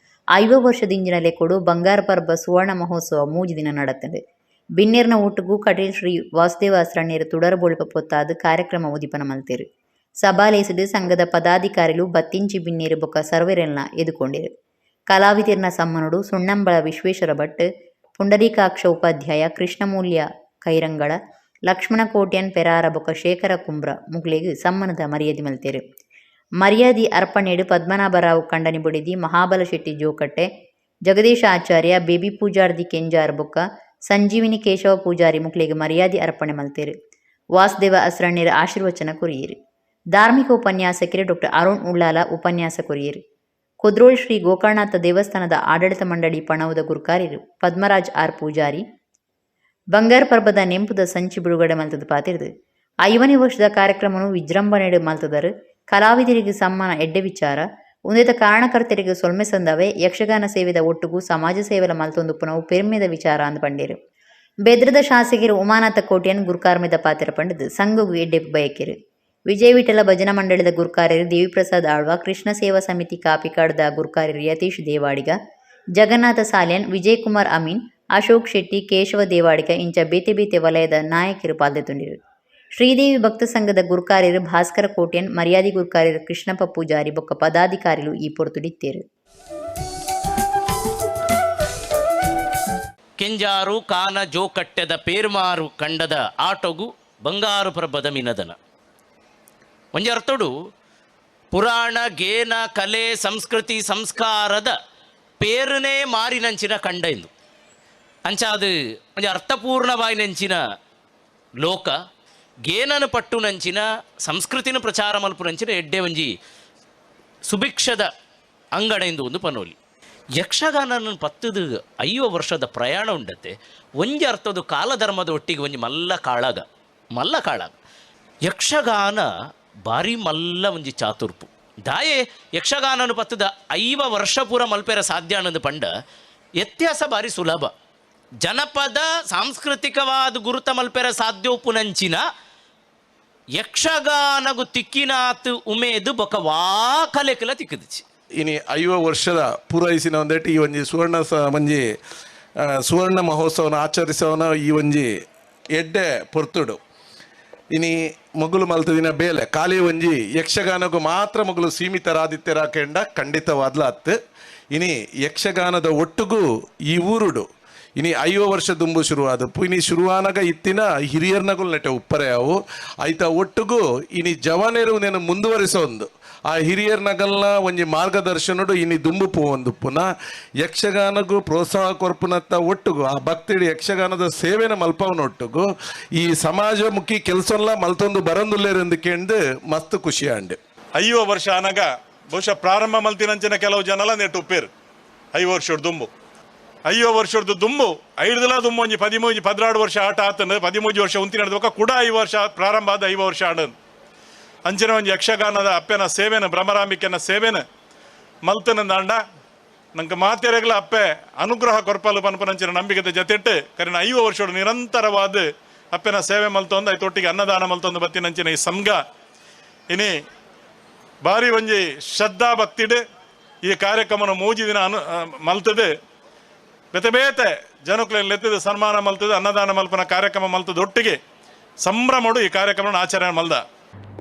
5 ವರ್ಷದಿಂಜಿನಲ್ಲೇ ಕೊಡು ಬಂಗಾರ ಪರ್ವ ಸುವರ್ಣ ಮಹೋತ್ಸವ 3 ದಿನ ನಡೆತ್ತದೆ. ಬಿನ್ನೇರ್ನ ಊಟಗೂ ಕಟೀಲ್ ಶ್ರೀ ವಾಸುದೇವ ಆಸ್ರಾಣ್ಯರು ತುಡರಬೋಳ್ಪ ಪೊತ್ತಾದ ಕಾರ್ಯಕ್ರಮ ಉದಿಪನ ಮಲ್ತೇರು. ಸಭಾಲೇಸಿದು ಸಂಘದ ಪದಾಧಿಕಾರಿಗಳು ಬತ್ತಿಂಚಿ ಬಿನ್ನೇರು ಬೊಕ್ಕ ಸರ್ವೇರೆಲ್ನ ಎದುಕೊಂಡಿರು. ಕಲಾವಿದಿರ್ನ ಸಮ್ಮನುಡು ಸುಣ್ಣಂಬಳ ವಿಶ್ವೇಶ್ವರ ಭಟ್, ಪುಂಡರೀಕಾಕ್ಷ ಉಪಾಧ್ಯಾಯ, ಕೃಷ್ಣಮೂಲ್ಯ ಕೈರಂಗಳ, ಲಕ್ಷ್ಮಣ ಕೋಟ್ಯನ್ ಪೆರಾರ ಬೊಕ್ಕ ಶೇಖರ ಕುಂಬ್ರ ಮುಗ್ಲೆಗೆ ಸಮ್ಮನದ ಮರ್ಯಾದೆ ಮಲ್ತೇರು. ಮರ್ಯಾದಿ ಅರ್ಪಣೆಡು ಪದ್ಮನಾಭರಾವ್ ಕಂಡನಿ ಬುಡಿದಿ, ಮಹಾಬಲ ಶೆಟ್ಟಿ ಜೋಕಟ್ಟೆ, ಜಗದೀಶ ಆಚಾರ್ಯ ಬೇಬಿ ಪೂಜಾರ್ದಿ ಕೆಂಜಾರ್ ಬೊಕ್ಕ ಸಂಜೀವಿನಿ ಕೇಶವ ಪೂಜಾರಿ ಮುಕ್ಲಿಗೆ ಮರ್ಯಾದೆ ಅರ್ಪಣೆ ಮಲ್ತೇರು. ವಾಸುದೇವ ಅಸ್ರಣ್ಯರ ಆಶೀರ್ವಚನ ಕೊರಿಯರು. ಧಾರ್ಮಿಕ ಉಪನ್ಯಾಸಕರು ಡಾಕ್ಟರ್ ಅರುಣ್ ಉಳ್ಳಾಲ ಉಪನ್ಯಾಸ ಕೊರಿಯರು. ಕುದ್ರೋಳ್ ಶ್ರೀ ಗೋಕರ್ಣನಾಥ ದೇವಸ್ಥಾನದ ಆಡಳಿತ ಮಂಡಳಿ ಪಣವದ ಗುರುಕಾರ್ಯರು ಪದ್ಮರಾಜ್ ಆರ್ ಪೂಜಾರಿ ಬಂಗಾರ ಪರ್ಬದ ನೆಂಪುದ ಸಂಚಿ ಬಿಡುಗಡೆ ಮಲ್ತದ ಪಾತಿರ್ದು 5ನೇ ವರ್ಷದ ಕಾರ್ಯಕ್ರಮವನ್ನು ವಿಜೃಂಭಣೆಡು ಮಲ್ತದರು. ಕಲಾವಿದರಿಗೆ ಸಮ್ಮಾನ ಎಡ್ಡೆ ವಿಚಾರ ಉಂದೇತ ಕಾರಣಕರ್ತರಿಗೆ ಸೊಲ್ಮೆ ಸಂದವೆ ಯಕ್ಷಗಾನ ಸೇವೆದ ಒಟ್ಟುಗೂ ಸಮಾಜ ಸೇವೆಲ ಮಲ್ತೊಂದು ಪುನವು ಪೆರ್ಮೆದ ವಿಚಾರ ಅಂದ್ ಪಂಡೇರು. ಬೆದ್ರದ ಶಾಸಕರು ಉಮಾನಾಥ ಕೋಟ್ಯನ್ ಗುರುಕಾರ್ಮೆದ ಪಾತ್ರ ಪಂಡದು ಸಂಘಗೂ ಎಡ್ಡೆ ಬಯಕೆರು. ವಿಜಯ ವಿಠಲ ಭಜನಾ ಮಂಡಳದ ಗುರುಕಾರ್ಯರು ದೇವಿಪ್ರಸಾದ್ ಆಳ್ವ, ಕೃಷ್ಣ ಸೇವಾ ಸಮಿತಿ ಕಾಪಿಕಾಡ್ದ ಗುರುಕಾರ್ಯರು ಯತೀಶ್ ದೇವಾಡಿಗ, ಜಗನ್ನಾಥ ಸಾಲ್ಯನ್, ವಿಜಯ್ ಕುಮಾರ್ ಅಮೀನ್, ಅಶೋಕ್ ಶೆಟ್ಟಿ, ಕೇಶವ ದೇವಾಡಿಗ ಇಂಚ ಬೇತೆ ಬೇತೆ ವಲಯದ ನಾಯಕರು ಪಾಲ್ಗೊಂಡಿರು. ಶ್ರೀದೇವಿ ಭಕ್ತ ಸಂಘದ ಗುರುಕಾರ್ಯರು ಭಾಸ್ಕರ ಕೋಟ್ಯನ್, ಮರ್ಯಾದಿ ಗುರುಕಾರ್ಯರು ಕೃಷ್ಣಪ್ಪ ಪೂಜಾರಿ ಬೊಕ್ಕ ಪದಾಧಿಕಾರಿಗಳು ಈ ಪೊರ್ತುಡಿತ್ತೇರು. ಕೆಂಜಾರು ಕಾನ ಜೋಕಟ್ಟೆದ ಪೇರ್ಮಾರು ಕಂಡದ ಆಟೊಗು ಬಂಗಾರು ಪ್ರಭದ ಮಿನದನ ಒಂಜಿ ಅರ್ಥಡು ಪುರಾಣ ಗೇನ ಕಲೆ ಸಂಸ್ಕೃತಿ ಸಂಸ್ಕಾರದ ಪೇರನೇ ಮಾರಿನಂಚಿನ ಕಂಡ ಎಂದು ಅಂಚಾದು ಒಂಜಿ ಅರ್ಥಪೂರ್ಣವಾಯಿನಂಚಿನ ಲೋಕ ಗೇನನ ಪಟ್ಟು ನಂಚಿನ ಸಂಸ್ಕೃತಿನ ಪ್ರಚಾರ ಮಲ್ಪುನಂಚಿನ ಎಡ್ಡೆ ಒಂಜಿ ಸುಭಿಕ್ಷದ ಅಂಗಡ ಎಂದು ಒಂದು ಪನೋಲಿ. ಯಕ್ಷಗಾನ ಪತ್ತದು 5 ವರ್ಷದ ಪ್ರಯಾಣ ಉಂಡತ್ತೆ. ಒಂಜಿ ಅರ್ಥದ ಕಾಲಧರ್ಮದ ಒಟ್ಟಿಗೆ ಒಂಜಿ ಮಲ್ಲ ಕಾಳಾಗ ಯಕ್ಷಗಾನ ಭಾರಿ ಮಲ್ಲ ಒಂಜಿ ಚಾತುರ್ಪು ದಾಯೆ ಯಕ್ಷಗಾನನು ಪತ್ತದ 5 ವರ್ಷ ಪೂರ ಮಲ್ಪೆರ ಸಾಧ್ಯ ಅನ್ನೋದು ಪಂಡ ವ್ಯತ್ಯಾಸ ಭಾರಿ ಸುಲಭ. ಜನಪದ ಸಾಂಸ್ಕೃತಿಕವಾದ ಗುರುತ ಮಲ್ಪೆರ ಸಾಧ್ಯೋಪುನಂಚಿನ ಯಕ್ಷಗಾನಗು ತಿಕ್ಕಿನಾತ್ ಉಮೇದು ಬೊಕ ವಾಕಲೆಕಲ ತಿಕ್ಕದಿಚ್ಚಿ ಇನಿ 5 ವರ್ಷದ ಪೂರೈಸಿನ ಒಂದೇಟಿ ಈ ಒಂಜಿ ಸುವರ್ಣ ಮಹೋತ್ಸವನ ಆಚರಿಸೋನ ಈ ಒಂಜಿ ಎಡ್ಡೆ ಪೊರ್ತುಡು ಇನಿ ಮಗುಲು ಮಲ್ತದಿನ ಬೇಲೆ ಖಾಲಿ ಒಂಜಿ ಯಕ್ಷಗಾನಗೂ ಮಾತ್ರ ಮಗುಲು ಸೀಮಿತರಾದಿತ್ಯರ ಕೆಂಡ ಖಂಡಿತವಾದ್ಲ ಅತ್ತು. ಇನಿ ಯಕ್ಷಗಾನದ ಒಟ್ಟಿಗೂ ಈ ಊರುಡು ಇನಿ 5 ವರ್ಷ ದುಂಬು ಶುರುವಾದಪ್ಪು. ಇನಿ ಶುರುವಾನಾಗ ಇತ್ತಿನ ಹಿರಿಯರ್ನಗಳು ನೆಟ್ಟೆ ಉಪ್ಪರೆ ಅವು ಆಯ್ತಾ ಒಟ್ಟಿಗೂ ಇನಿ ಜವಾನೇರು ನೇನು ಮುಂದುವರಿಸೋಂದು ಆ ಹಿರಿಯರ್ನಗಲ್ನ ಒಂಜಿ ಮಾರ್ಗದರ್ಶನಡು ಇನಿ ದುಂಬುಪು ಒಂದು ಪುನಃ ಯಕ್ಷಗಾನಗೂ ಪ್ರೋತ್ಸಾಹ ಕೊರ್ಪುನತ್ತ ಒಟ್ಟಿಗೂ ಆ ಭಕ್ತಿಡಿ ಯಕ್ಷಗಾನದ ಸೇವೆನ ಮಲ್ಪವನೊಟ್ಟಿಗೂ ಈ ಸಮಾಜಮುಖಿ ಕೆಲಸಲ್ಲ ಮಲ್ತೊಂದು ಬರಂದುಲ್ಲೇರೆಂದು ಕೇಂದು ಮಸ್ತ್ ಖುಷಿ ಆಂಡೆ. 5 ವರ್ಷ ಆನಾಗ ಬಹುಶಃ ಪ್ರಾರಂಭ ಮಲ್ತಿನಂಚಿನ ಕೆಲವು ಜನಲ ನೆಟ್ಟು ಉಪ್ಪೇರು 5 ವರ್ಷದ ದುಂಬು 5 ವರ್ಷದ ದುಂಬು 5 ದುಂಬು ಒಂಜಿ 13-14 ವರ್ಷ ಆಟ ಆತಂದು 13 ವರ್ಷ ಉಂತಿ ನಡೆದವಾಗ ಕೂಡ 5 ವರ್ಷ ಪ್ರಾರಂಭ ಆದ 5 ವರ್ಷ ಆಡೋದು ಅಂಚಿನ ಒಂದು ಯಕ್ಷಗಾನದ ಅಪ್ಪೆನ ಸೇವೆನ ಭ್ರಮರಾಂಬಿಕೆನ ಸೇವೆನ ಮಲ್ತನ ದಾಂಡ ನಂಗೆ ಮಾತೆರೆಗಳ ಅಪ್ಪೆ ಅನುಗ್ರಹ ಕೊರ್ಪಲು ಪನ್ಪನಂಚಿನ ನಂಬಿಕೆ ಜತೆಟ್ಟು ಕರಿನ 5 ವರ್ಷದ ನಿರಂತರವಾದ ಅಪ್ಪೆನ ಸೇವೆ ಮಲ್ತೊಂದು ಐತೊಟ್ಟಿಗೆ ಅನ್ನದಾನ ಮಲ್ತೊಂದು ಬತ್ತಿನಂಚಿನ ಈ ಸಂಘ ಇನಿ ಭಾರಿ ಒಂಜಿ ಶ್ರದ್ಧಾ ಭಕ್ತಿಡು ಈ ಕಾರ್ಯಕ್ರಮನ ಮೂಜಿ ದಿನ ಮಲ್ತದು ಬೇತೆ ಬೇತೆ ಜನಕ್ಲೆಲ್ಲ ಎತ್ತದು ಸನ್ಮಾನ ಮಲ್ತದು ಅನ್ನದಾನ ಮಲ್ಪನ ಕಾರ್ಯಕ್ರಮ ಮಲ್ತದ ಒಟ್ಟಿಗೆ ಸಂಭ್ರಮಡು ಈ ಕಾರ್ಯಕ್ರಮ ಆಚರಣೆ ಮಲ್ದ.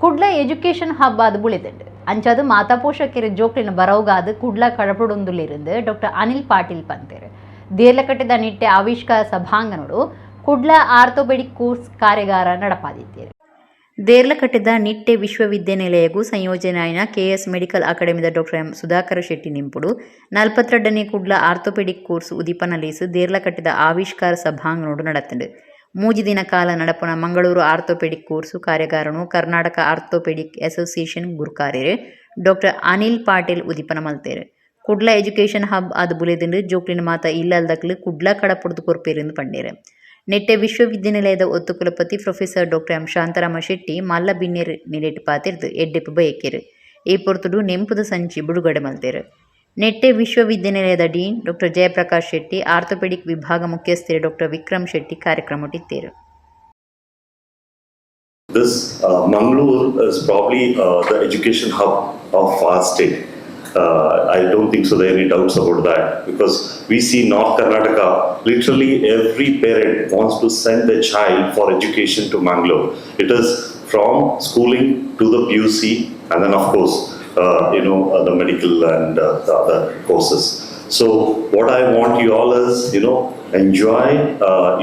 ಕುಡ್ಲ ಎಜುಕೇಷನ್ ಹಬ್ ಅದು ಬುಳಿತುಂಡು ಅಂಚದು ಮಾತಾ ಪೋಷಕರು ಜೋಕ್ಲಿನ ಬರವುಗಾದು ಕುಡ್ಲ ಕಡಪುಡೊಂದುಲಿருந்து ಡಾಕ್ಟರ್ ಅನಿಲ್ ಪಾಟೀಲ್ ಪಂತೇರು ದೇರ್ಲಕಟ್ಟೆದ ನಿಟ್ಟೆ ಆವಿಷ್ಕಾರ ಸಭಾಂಗಣಡು ಕುಡ್ಲ ಆರ್ಥೋಪೆಡಿಕ್ ಕೋರ್ಸ್ ಕಾರ್ಯಾಗಾರ ನಡಪಾದಿತ್ತೇರು. ದೇರ್ಲಕಟ್ಟೆದ ನಿಟ್ಟೆ ವಿಶ್ವವಿದ್ಯಾನಿಲಯಗೂ ಸಂಯೋಜನೆಯಾಯಿನ KS ಮೆಡಿಕಲ್ ಅಕಾಡೆಮಿದ ಡಾಕ್ಟರ್ ಎಂ ಸುಧಾಕರ ಶೆಟ್ಟಿ ನಿಂಪುಡು 42ನೇ ಕುಡ್ಲ ಆರ್ಥೋಪೆಡಿಕ್ ಕೋರ್ಸ್ ಉದಿಪನಲೀಸು ದೇರ್ಲಕಟ್ಟೆದ ಆವಿಷ್ಕಾರ ಸಭಾಂಗಣೋಡು ನಡತುಂಡು. 3 ದಿನ ಕಾಲ ನಡಪುನ ಮಂಗಳೂರು ಆರ್ಥೋಪೆಡಿಕ್ ಕೋರ್ಸು ಕಾರ್ಯಾಗಾರನು ಕರ್ನಾಟಕ ಆರ್ಥೋಪೆಡಿಕ್ ಅಸೋಸಿಯೇಷನ್ ಗುರುಕಾರ್ಯರು ಡಾಕ್ಟರ್ ಅನಿಲ್ ಪಾಟೀಲ್ ಉದಿಪನ ಮಲ್ತೇರು. ಕುಡ್ಲ ಎಜುಕೇಷನ್ ಹಬ್ ಅದು ಬುಲೆದುಂಡು ಜೋಕ್ಲಿನ ಮಾತ ಇಲ್ಲಲ್ದಕ್ಲು ಕುಡ್ಲ ಕಡಪುಡ್ದು ಕೊರ್ಪೇರೆಂದು ಪಂಡೇರು. ನೆಟ್ಟೆ ವಿಶ್ವವಿದ್ಯಾನಿಲಯದ ಒತ್ತು ಕುಲಪತಿ professor doctor M Shantharama Shetty ಮಲ್ಲ ಬಿನ್ನೇರು ನಿಲೆಟ್ಟು ಪಾತಿರ್ದು ಎಡ್ಡೆಪ್ಪು ಬಯಕೆರು ಈ ಪೊರ್ತುಡು ನೆಂಪುದ ಸಂಚಿ ಬಿಡುಗಡೆ ಮಲ್ತೇರು. ನೆಟ್ಟೆ ವಿಶ್ವವಿದ್ಯಾನಿಲಯದ dean doctor Jayaprakash Shetty, orthopedic ವಿಭಾಗ ಮುಖ್ಯಸ್ಥರು ಡಾಕ್ಟರ್ ವಿಕ್ರಮ್ ಶೆಟ್ಟಿ ಕಾರ್ಯಕ್ರಮಟ್ಟಿದ್ದೇರು. This Mangalore is probably the education hub of our state. I don't think so there are any doubts about that, because we see North Karnataka, literally every parent wants to send their child for education to Mangalore. It is from schooling to the PUC and then of course the medical and the other courses. So what I want you all is, enjoy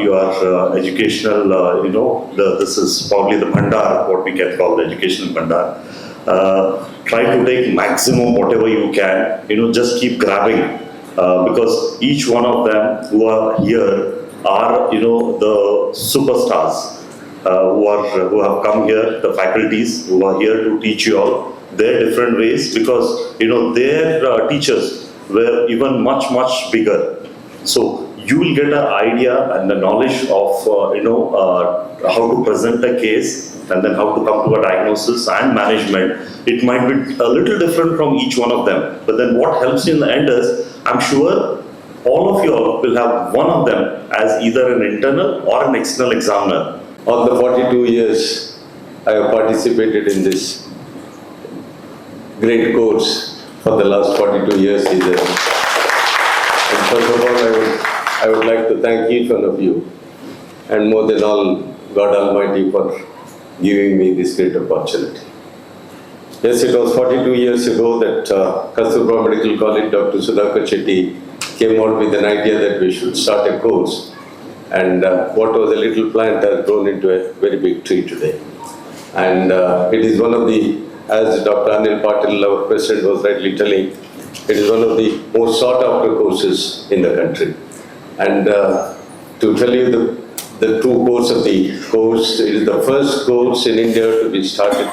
your educational, this is probably the Bhandar, what we can call the educational Bhandar. Try to take maximum whatever you can, just keep grabbing because each one of them who are here are, the superstars who have come here, the faculties who are here to teach you all their different ways, because, their teachers were even much, much bigger. So you will get an idea and the knowledge of, how to present a case and then how to come to a diagnosis and management. It might be a little different from each one of them. But then what helps in the end is, I'm sure all of you all will have one of them as either an internal or an external examiner. Of the 42 years I have participated in this great course for the last 42 years. And first of all, I would like to thank each one of you, and more than all, God Almighty for giving me this great opportunity. Yes, it was 42 years ago that Kasturba Medical College, Dr. Sudhakar Chetty came out with an idea that we should start a course. And what was a little plant has grown into a very big tree today. And it is one of the, as Dr. Anil Patil, our president, was rightly telling, it is one of the most sought after courses in the country. And to tell you the true course of the course, it is the first course in India to be started,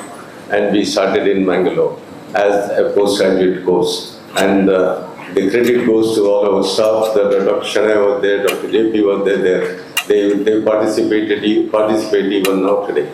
and we started in Mangalore as a postgraduate course. And the credit goes to all our staff. Dr. Shanai was there, Dr. JP was there. They participate even now today.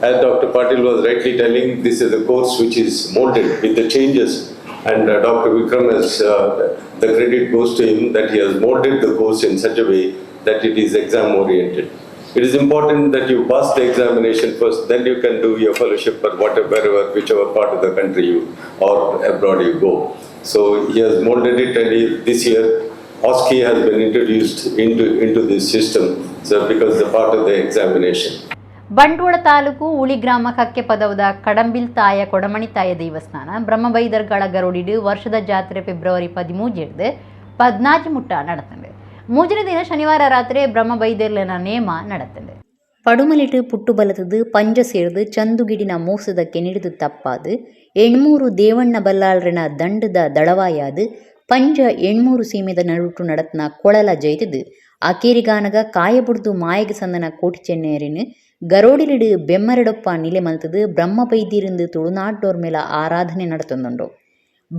As Dr. Patil was rightly telling, this is a course which is molded with the changes. And Dr. Vikram has, the credit goes to him that he has molded the course in such a way that it is exam oriented. It is important that you pass the examination first, then you can do your fellowship or wherever, whichever part of the country or abroad you go. So he has molded it, and this year OSCE has been introduced into this system, so because the part of the examination. Bantwal taluk ಉಳಿ ಗ್ರಾಮ ಕಕ್ಕೆ ಪದವದ ಕಡಂಬಿಲ್ ತಾಯ ಕೊಡಮಣಿ ತಾಯ ದೇವಸ್ಥಾನ ಬ್ರಹ್ಮಬೈದರ್ಗಳ ಗರುಡಿಡು ವರ್ಷದ ಜಾತ್ರೆ February 13 14 ಮುಟ್ಟ நடத்துது. ಮೂಜನೇ ದಿನ ಶನಿವಾರ ರಾತ್ರಿ ಬ್ರಹ್ಮಬೈದರ್ಲನ ನೇಮ நடத்துது. ಪಡುಮಲಿಟ್ಟು ಪುಟ್ಟು ಬಲತದು ಪಂಜ ಸೇರ್ದು ಚಂದುಗಿಡಿನ ಮೋಸದಕ್ಕೆ ನಿಡಿದು ತಪ್ಪಾದು ಎಣ್ಮೂರು ದೇವಣ್ಣ ಬಲ್ಲಾಳ್ರನ ದಂಡದ ದಳವಾಯಾದು ಪಂಜ ಎಣ್ಮೂರು ಸೀಮೆದ ನಡುಟು ನಡತ್ನ ಕೊಳಲ ಜೈತದು ಅಕೇರಿಗಾನಗ ಕಾಯಬುಡ್ದು ಮಾಯಗ ಸಂದನ ಕೋಟಿ ಚೆನ್ನೇರಿನ ಗರೋಡಿಲಿಡು ಬೆಮ್ಮರಡೊಪ್ಪ ನಿಲೆ ಮಲ್ತದು ಬ್ರಹ್ಮಬೈದಿருந்து ತುಳುನಾಟೋರ್ ಮೇಲ ಆರಾಧನೆ நடத்துന്നുണ്ടോ.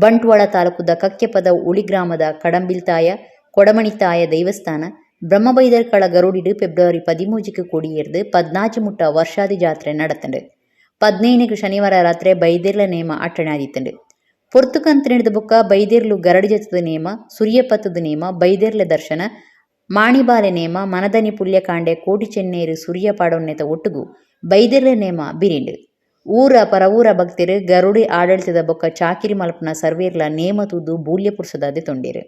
ಬಂಟ್ವಾಳ ತಾಲೂಕುದ ಕಕ್ಕೆಪದ ಉಳಿ ಗ್ರಾಮದ ಕಡಂಬಿಲ್ತಾಯ ಕೊಡಮಣಿತಾಯ ದೇವಸ್ಥಾನ ಬ್ರಹ್ಮಬೈದರ್ಕಳ ಗರೋಡಿಡು ಫೆಬ್ರವರಿ 13 ಕೊಡಿಯೇರ್ದು 14 ಮುಟ್ಟ ವರ್ಷಾದಿ ಜಾತ್ರೆ நடத்துண்டு. 15 ಶನಿವಾರ ರಾತ್ರಿ ಬೈದೇರ್ಲ ನೇಮ ಅಟ್ಟಣಾದಿತ್ತಂಡು. ಪೊರ್ತುಕಂತ ನಡೆದ ಬೊಕ್ಕ ಬೈದೇರ್ಲು ಗರಡಿ ಜತದ ನೇಮ, ಸುರಿಯಪತ್ತದ ನೇಮ, ಬೈದೇರ್ಲೆ ದರ್ಶನ, ಮಾಣಿಬಾಲೆ ನೇಮ, ಮನದನಿ ಪುಲ್ಯಕಾಂಡೆ ಕೋಟಿ ಚೆನ್ನೇರು ಸುರಿಯ ಪಾಡೊನ್ನೆತ ಒಟ್ಟುಗು ಬೈದೇರ್ಲೆ ನೇಮ ಬಿರಿಂಡು. ಊರ ಪರವೂರ ಭಕ್ತರು ಗರುಡಿ ಆಡಳಿತದ ಬೊಕ್ಕ ಚಾಕಿರಿ ಮಲ್ಪನ ಸರ್ವೇರ್ಲ ನೇಮ ತೂದು ಬೂಲ್ಯ ಪುರ್ಸದಾದೆ ತೊಂಡಿರು.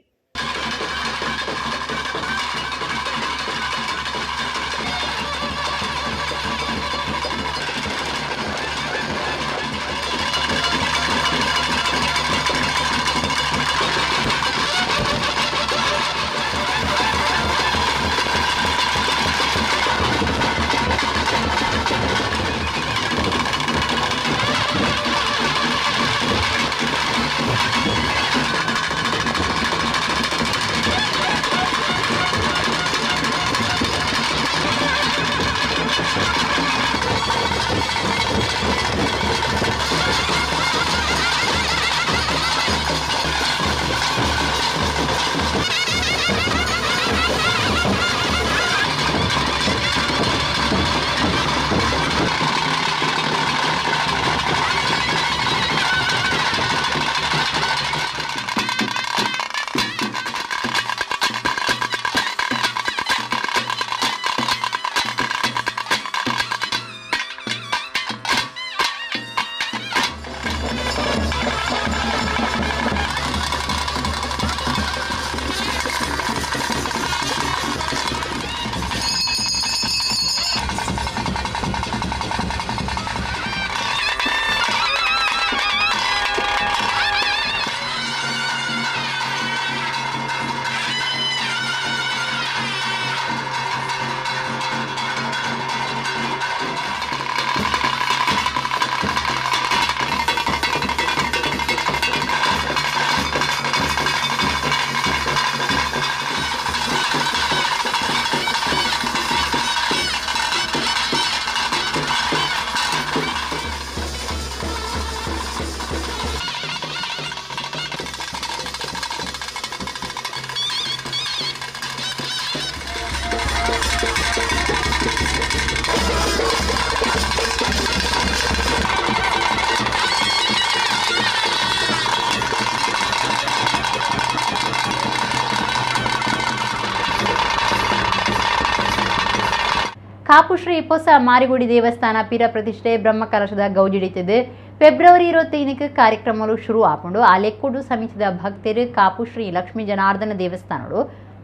ಕಾಪುಶ್ರೀ ಹೊಸ ಮಾರಿಗುಡಿ ದೇವಸ್ಥಾನ ಪಿರ ಪ್ರತಿಷ್ಠೆ ಬ್ರಹ್ಮಕಲಶದ ಗೌಜಿಡಿತಿದ್ದು ಫೆಬ್ರವರಿ 25ಕ್ಕೆ ಕಾರ್ಯಕ್ರಮಗಳು ಶುರು ಆಪುಂಡು ಆಲೆಕ್ಕೋಡು ಸಮಿತಿದ ಭಕ್ತರು ಕಾಪುಶ್ರೀ ಲಕ್ಷ್ಮೀ ಜನಾರ್ದನ ದೇವಸ್ಥಾನಡು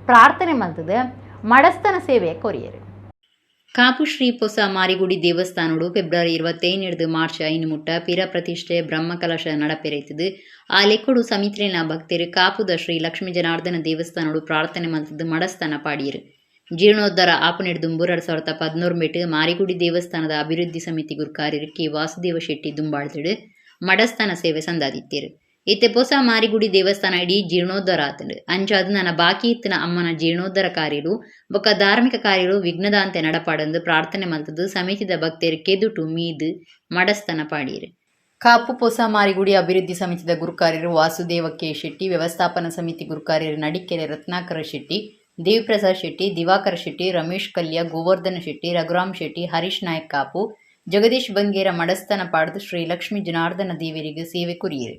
ಪ್ರಾರ್ಥನೆ ಮಲ್ತದ ಮಡಸ್ತನ ಸೇವೆ ಕೊರಿಯರು. ಕಾಪುಶ್ರೀ ಹೊಸ ಮಾರಿಗುಡಿ ದೇವಸ್ಥಾನಡು ಫೆಬ್ರವರಿ 25 ಮಾರ್ಚ್ 5 ಮುಟ್ಟ ಪಿರ ಪ್ರತಿಷ್ಠೆ ಬ್ರಹ್ಮಕಲಶ நடப்பெறைத்தது ಆಲೆಕ್ಕೋಡು ಸಮಿತಿನ ಭಕ್ತರು ಕಾಪುದ ಶ್ರೀ ಲಕ್ಷ್ಮೀ ಜನಾರ್ದನ ದೇವಸ್ಥಾನಡು ಪ್ರಾರ್ಥನೆ ಮಲ್ತದ ಮಡಸ್ತನ ಪಾಡಿಯರು. ಜೀರ್ಣೋದ್ಧಾರ ಆಪಣಿಡ್ದುಂಬು 2011 ಮೇಟ್ ಮಾರಿಗುಡಿ ದೇವಸ್ಥಾನದ ಅಭಿವೃದ್ಧಿ ಸಮಿತಿ ಗುರುಕಾರ್ಯರು ಕೆ ವಾಸುದೇವ ಶೆಟ್ಟಿ ದುಂಬಾಳ್ತಿಡು ಮಡಸ್ಥಾನ ಸೇವೆ ಸಂದಾದಿತ್ತೇರು. ಇತ್ತೆ ಹೊಸ ಮಾರಿಗುಡಿ ದೇವಸ್ಥಾನ ಇಡೀ ಜೀರ್ಣೋದ್ಧಾರ ಆತಂಡು ಅಂಚಾದು ನನ್ನ ಬಾಕಿ ಇತ್ತಿನ ಅಮ್ಮನ ಜೀರ್ಣೋದ್ಧಾರ ಕಾರ್ಯರು ಬೊಕ್ಕ ಧಾರ್ಮಿಕ ಕಾರ್ಯರು ವಿಘ್ನದಾಂತೆ ನಡಪಾಡಂದು ಪ್ರಾರ್ಥನೆ ಮಲ್ತದ್ದು ಸಮಿತಿದ ಭಕ್ತರು ಕೆದುಟು ಮೀದು ಮಡಸ್ಥಾನ ಪಾಡಿಯರು. ಕಾಪು ಹೊಸ ಮಾರಿಗುಡಿ ಅಭಿವೃದ್ಧಿ ಸಮಿತಿದ ಗುರುಕಾರ್ಯರು ವಾಸುದೇವ ಕೆ ಶೆಟ್ಟಿ, ವ್ಯವಸ್ಥಾಪನಾ ಸಮಿತಿ ಗುರುಕಾರ್ಯರು ನಡಿಕೆರೆ ರತ್ನಾಕರ ಶೆಟ್ಟಿ, ದೇವಿಪ್ರಸಾದ್ ಶೆಟ್ಟಿ, ದಿವಾಕರ ಶೆಟ್ಟಿ, ರಮೇಶ್ ಕಲ್ಯ, ಗೋವರ್ಧನ ಶೆಟ್ಟಿ, ರಘುರಾಮ್ ಶೆಟ್ಟಿ, ಹರೀಶ್ ನಾಯಕ್ ಕಾಪು, ಜಗದೀಶ್ ಬಂಗೇರ ಮಡಸ್ಥಾನ ಪಾಡ್ದು ಶ್ರೀ ಲಕ್ಷ್ಮೀ ಜನಾರ್ದನ ದೇವರಿಗೆ ಸೇವೆ ಕೊರಿಯರು.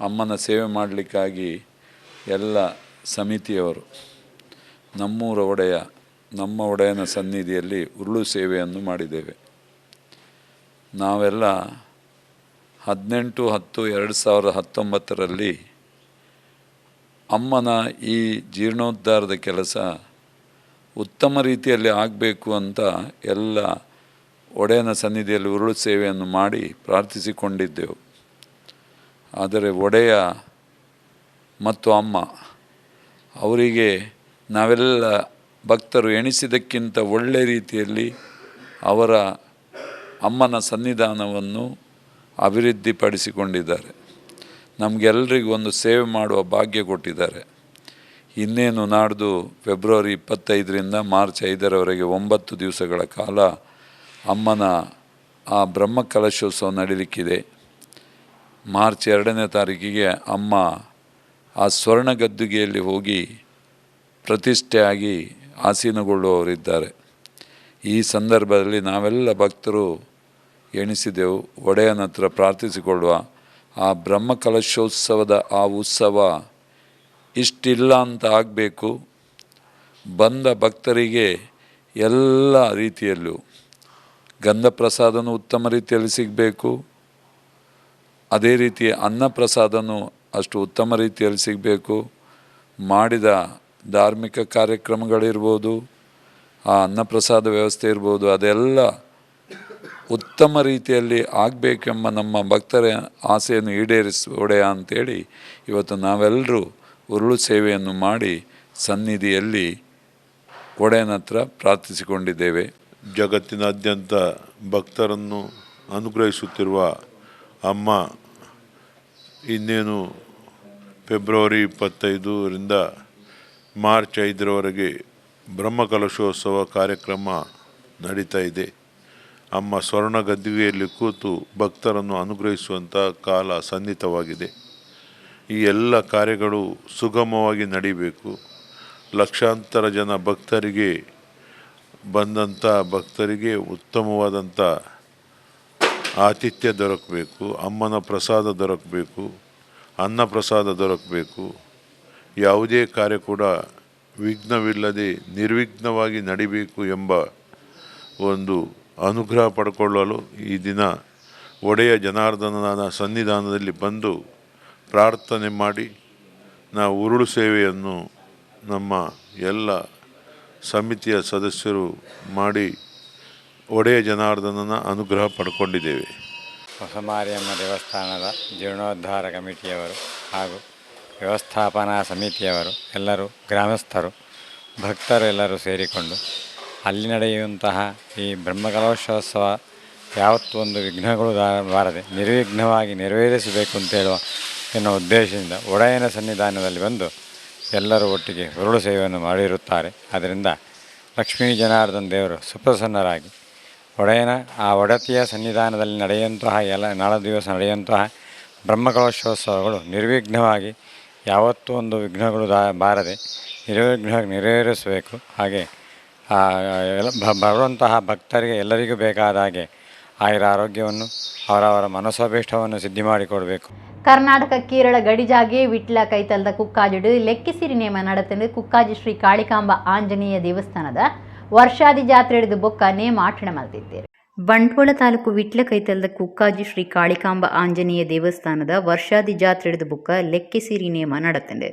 ಅಮ್ಮನ ಸೇವೆ ಮಾಡಲಿಕ್ಕಾಗಿ ಎಲ್ಲ ಸಮಿತಿಯವರು ನಮ್ಮೂರ ಒಡೆಯ ನಮ್ಮ ಒಡೆಯನ ಸನ್ನಿಧಿಯಲ್ಲಿ ಉರುಳು ಸೇವೆಯನ್ನು ಮಾಡಿದ್ದೇವೆ. ನಾವೆಲ್ಲ 18/10/2019 ಅಮ್ಮನ ಈ ಜೀರ್ಣೋದ್ಧಾರದ ಕೆಲಸ ಉತ್ತಮ ರೀತಿಯಲ್ಲಿ ಆಗಬೇಕು ಅಂತ ಎಲ್ಲ ಒಡೆಯನ ಸನ್ನಿಧಿಯಲ್ಲಿ ಉರುಳು ಸೇವೆಯನ್ನು ಮಾಡಿ ಪ್ರಾರ್ಥಿಸಿಕೊಂಡಿದ್ದೆವು. ಆದರೆ ಒಡೆಯ ಮತ್ತು ಅಮ್ಮ ಅವರಿಗೆ ನಾವೆಲ್ಲ ಭಕ್ತರು ಎಣಿಸಿದ್ದಕ್ಕಿಂತ ಒಳ್ಳೆಯ ರೀತಿಯಲ್ಲಿ ಅವರ ಅಮ್ಮನ ಸನ್ನಿಧಾನವನ್ನು ಅಭಿವೃದ್ಧಿಪಡಿಸಿಕೊಂಡಿದ್ದಾರೆ. ನಮಗೆಲ್ಲರಿಗೂ ಒಂದು ಸೇವೆ ಮಾಡುವ ಭಾಗ್ಯ ಕೊಟ್ಟಿದ್ದಾರೆ. ಇನ್ನೇನು ನಾಡ್ದು ಫೆಬ್ರವರಿ 25ರಿಂದ ಮಾರ್ಚ್ 5ರವರೆಗೆ 9 ದಿವಸಗಳ ಕಾಲ ಅಮ್ಮನ ಆ ಬ್ರಹ್ಮಕಲಶೋತ್ಸವ ನಡೀಲಿಕ್ಕಿದೆ. ಮಾರ್ಚ್ 2ನೇ ತಾರೀಕಿಗೆ ಅಮ್ಮ ಆ ಸ್ವರ್ಣ ಗದ್ದುಗೆಯಲ್ಲಿ ಹೋಗಿ ಪ್ರತಿಷ್ಠೆಯಾಗಿ ಆಸೀನಗೊಳ್ಳುವವರಿದ್ದಾರೆ. ಈ ಸಂದರ್ಭದಲ್ಲಿ ನಾವೆಲ್ಲ ಭಕ್ತರು ಎಣಿಸಿದೆವು, ಒಡೆಯನ ಹತ್ರ ಪ್ರಾರ್ಥಿಸಿಕೊಳ್ಳುವ ಆ ಬ್ರಹ್ಮಕಲಶೋತ್ಸವದ ಆ ಉತ್ಸವ ಇಷ್ಟಿಲ್ಲ ಅಂತ ಆಗಬೇಕು. ಬಂದ ಭಕ್ತರಿಗೆ ಎಲ್ಲ ರೀತಿಯಲ್ಲೂ ಗಂಧ ಪ್ರಸಾದನೂ ಉತ್ತಮ ರೀತಿಯಲ್ಲಿ ಸಿಗಬೇಕು, ಅದೇ ರೀತಿ ಅನ್ನ ಪ್ರಸಾದನೂ ಅಷ್ಟು ಉತ್ತಮ ರೀತಿಯಲ್ಲಿ ಸಿಗಬೇಕು. ಮಾಡಿದ ಧಾರ್ಮಿಕ ಕಾರ್ಯಕ್ರಮಗಳಿರ್ಬೋದು, ಆ ಅನ್ನಪ್ರಸಾದ ವ್ಯವಸ್ಥೆ ಇರ್ಬೋದು, ಅದೆಲ್ಲ ಉತ್ತಮ ರೀತಿಯಲ್ಲಿ ಆಗಬೇಕೆಂಬ ನಮ್ಮ ಭಕ್ತರ ಆಸೆಯನ್ನು ಈಡೇರಿಸೋಡೆಯ ಅಂಥೇಳಿ ಇವತ್ತು ನಾವೆಲ್ಲರೂ ಉರುಳು ಸೇವೆಯನ್ನು ಮಾಡಿ ಸನ್ನಿಧಿಯಲ್ಲಿ ಒಡೆಯನ ಹತ್ರ ಪ್ರಾರ್ಥಿಸಿಕೊಂಡಿದ್ದೇವೆ. ಜಗತ್ತಿನಾದ್ಯಂತ ಭಕ್ತರನ್ನು ಅನುಗ್ರಹಿಸುತ್ತಿರುವ ಅಮ್ಮ ಇನ್ನೇನು ಫೆಬ್ರವರಿ 25ರಿಂದ ಮಾರ್ಚ್ 5ರವರೆಗೆ ಬ್ರಹ್ಮಕಲಶೋತ್ಸವ ಕಾರ್ಯಕ್ರಮ ನಡೀತಾ ಇದೆ. ಅಮ್ಮ ಸ್ವರ್ಣ ಗದ್ದುಗೆಯಲ್ಲಿ ಕೂತು ಭಕ್ತರನ್ನು ಅನುಗ್ರಹಿಸುವಂಥ ಕಾಲ ಸನ್ನಿಹಿತವಾಗಿದೆ. ಈ ಎಲ್ಲ ಕಾರ್ಯಗಳು ಸುಗಮವಾಗಿ ನಡೀಬೇಕು. ಲಕ್ಷಾಂತರ ಜನ ಭಕ್ತರಿಗೆ ಬಂದಂಥ ಭಕ್ತರಿಗೆ ಉತ್ತಮವಾದಂಥ ಆತಿಥ್ಯ ದೊರಕಬೇಕು, ಅಮ್ಮನ ಪ್ರಸಾದ ದೊರಕಬೇಕು, ಅನ್ನ ಪ್ರಸಾದ ದೊರಕಬೇಕು. ಯಾವುದೇ ಕಾರ್ಯ ಕೂಡ ವಿಘ್ನವಿಲ್ಲದೆ ನಿರ್ವಿಘ್ನವಾಗಿ ನಡಿಬೇಕು ಎಂಬ ಒಂದು ಅನುಗ್ರಹ ಪಡ್ಕೊಳ್ಳಲು ಈ ದಿನ ಒಡೆಯ ಜನಾರ್ದನನ ಸನ್ನಿಧಾನದಲ್ಲಿ ಬಂದು ಪ್ರಾರ್ಥನೆ ಮಾಡಿ ನಾವು ಉರುಳು ಸೇವೆಯನ್ನು ನಮ್ಮ ಎಲ್ಲ ಸಮಿತಿಯ ಸದಸ್ಯರು ಮಾಡಿ ಒಡೆಯ ಜನಾರ್ದನನ ಅನುಗ್ರಹ ಪಡ್ಕೊಂಡಿದ್ದೇವೆ. ಹೊಸ ಮಾರಿಯಮ್ಮ ದೇವಸ್ಥಾನದ ಜೀರ್ಣೋದ್ಧಾರ ಕಮಿಟಿಯವರು ಹಾಗೂ ವ್ಯವಸ್ಥಾಪನಾ ಸಮಿತಿಯವರು ಎಲ್ಲರೂ ಗ್ರಾಮಸ್ಥರು ಭಕ್ತರೆಲ್ಲರೂ ಸೇರಿಕೊಂಡು ಅಲ್ಲಿ ನಡೆಯುವಂತಹ ಈ ಬ್ರಹ್ಮಕಲಶೋತ್ಸವ ಯಾವತ್ತೂ ಒಂದು ವಿಘ್ನಗಳು ಬಾರದೆ ನಿರ್ವಿಘ್ನವಾಗಿ ನೆರವೇರಿಸಬೇಕು ಎನ್ನುವ ಉದ್ದೇಶದಿಂದ ಒಡೆಯನ ಸನ್ನಿಧಾನದಲ್ಲಿ ಬಂದು ಎಲ್ಲರೂ ಒಟ್ಟಿಗೆ ಹುರುಳು ಸೇವೆಯನ್ನು ಮಾಡಿರುತ್ತಾರೆ. ಅದರಿಂದ ಲಕ್ಷ್ಮೀ ಜನಾರ್ದನ ದೇವರು ಸುಪ್ರಸನ್ನರಾಗಿ ಒಡತಿಯ ಸನ್ನಿಧಾನದಲ್ಲಿ ನಡೆಯುವಂತಹ ನಾಳೆ ದಿವಸ ನಡೆಯುವಂತಹ ಬ್ರಹ್ಮಕಲಶೋತ್ಸವಗಳು ನಿರ್ವಿಘ್ನವಾಗಿ ಯಾವತ್ತೂ ಒಂದು ವಿಘ್ನಗಳು ಬಾರದೆ ನಿರ್ವಿಘ್ನವಾಗಿ ನೆರವೇರಿಸಬೇಕು. ಹಾಗೆ ಬರುವಂತಹ ಭಕ್ತರಿಗೆ ಎಲ್ಲರಿಗೂ ಬೇಕಾದ ಹಾಗೆ ಆಯುರ ಆರೋಗ್ಯವನ್ನು ಅವರವರ ಮನಸ್ಸಾಭೀಷ್ಟವನ್ನು ಸಿದ್ಧಿ ಮಾಡಿಕೊಡಬೇಕು. ಕರ್ನಾಟಕ ಕೇರಳ ಗಡಿಜಾಗೆ ವಿಟ್ಲ ಕೈತಲ್ದ ಕುಕ್ಕಾಜಿಡು ಲೆಕ್ಕಿಸಿರಿ ನೇಮ ನಡೆತಂದು ಕುಕ್ಕಾಜಿ ಶ್ರೀ ಕಾಳಿಕಾಂಬ ಆಂಜನೇಯ ದೇವಸ್ಥಾನದ ವರ್ಷಾದಿ ಜಾತ್ರೆ ಹಿಡಿದು ಬೊಕ್ಕ ನೇಮ ಆಚರಣೆ ಮಾಡ್ತಿದ್ದೇವೆ. ಬಂಟ್ವಾಳ ತಾಲೂಕು ವಿಟ್ಲ ಕೈತಲ್ದ ಕುಕ್ಕಾಜಿ ಶ್ರೀ ಕಾಳಿಕಾಂಬ ಆಂಜನೇಯ ದೇವಸ್ಥಾನದ ವರ್ಷಾದಿ ಜಾತ್ರೆ ಹಿಡಿದು ಬೊಕ್ಕ ಲೆಕ್ಕಿಸಿರಿ ನೇಮ ನಡೆತಂದೆ.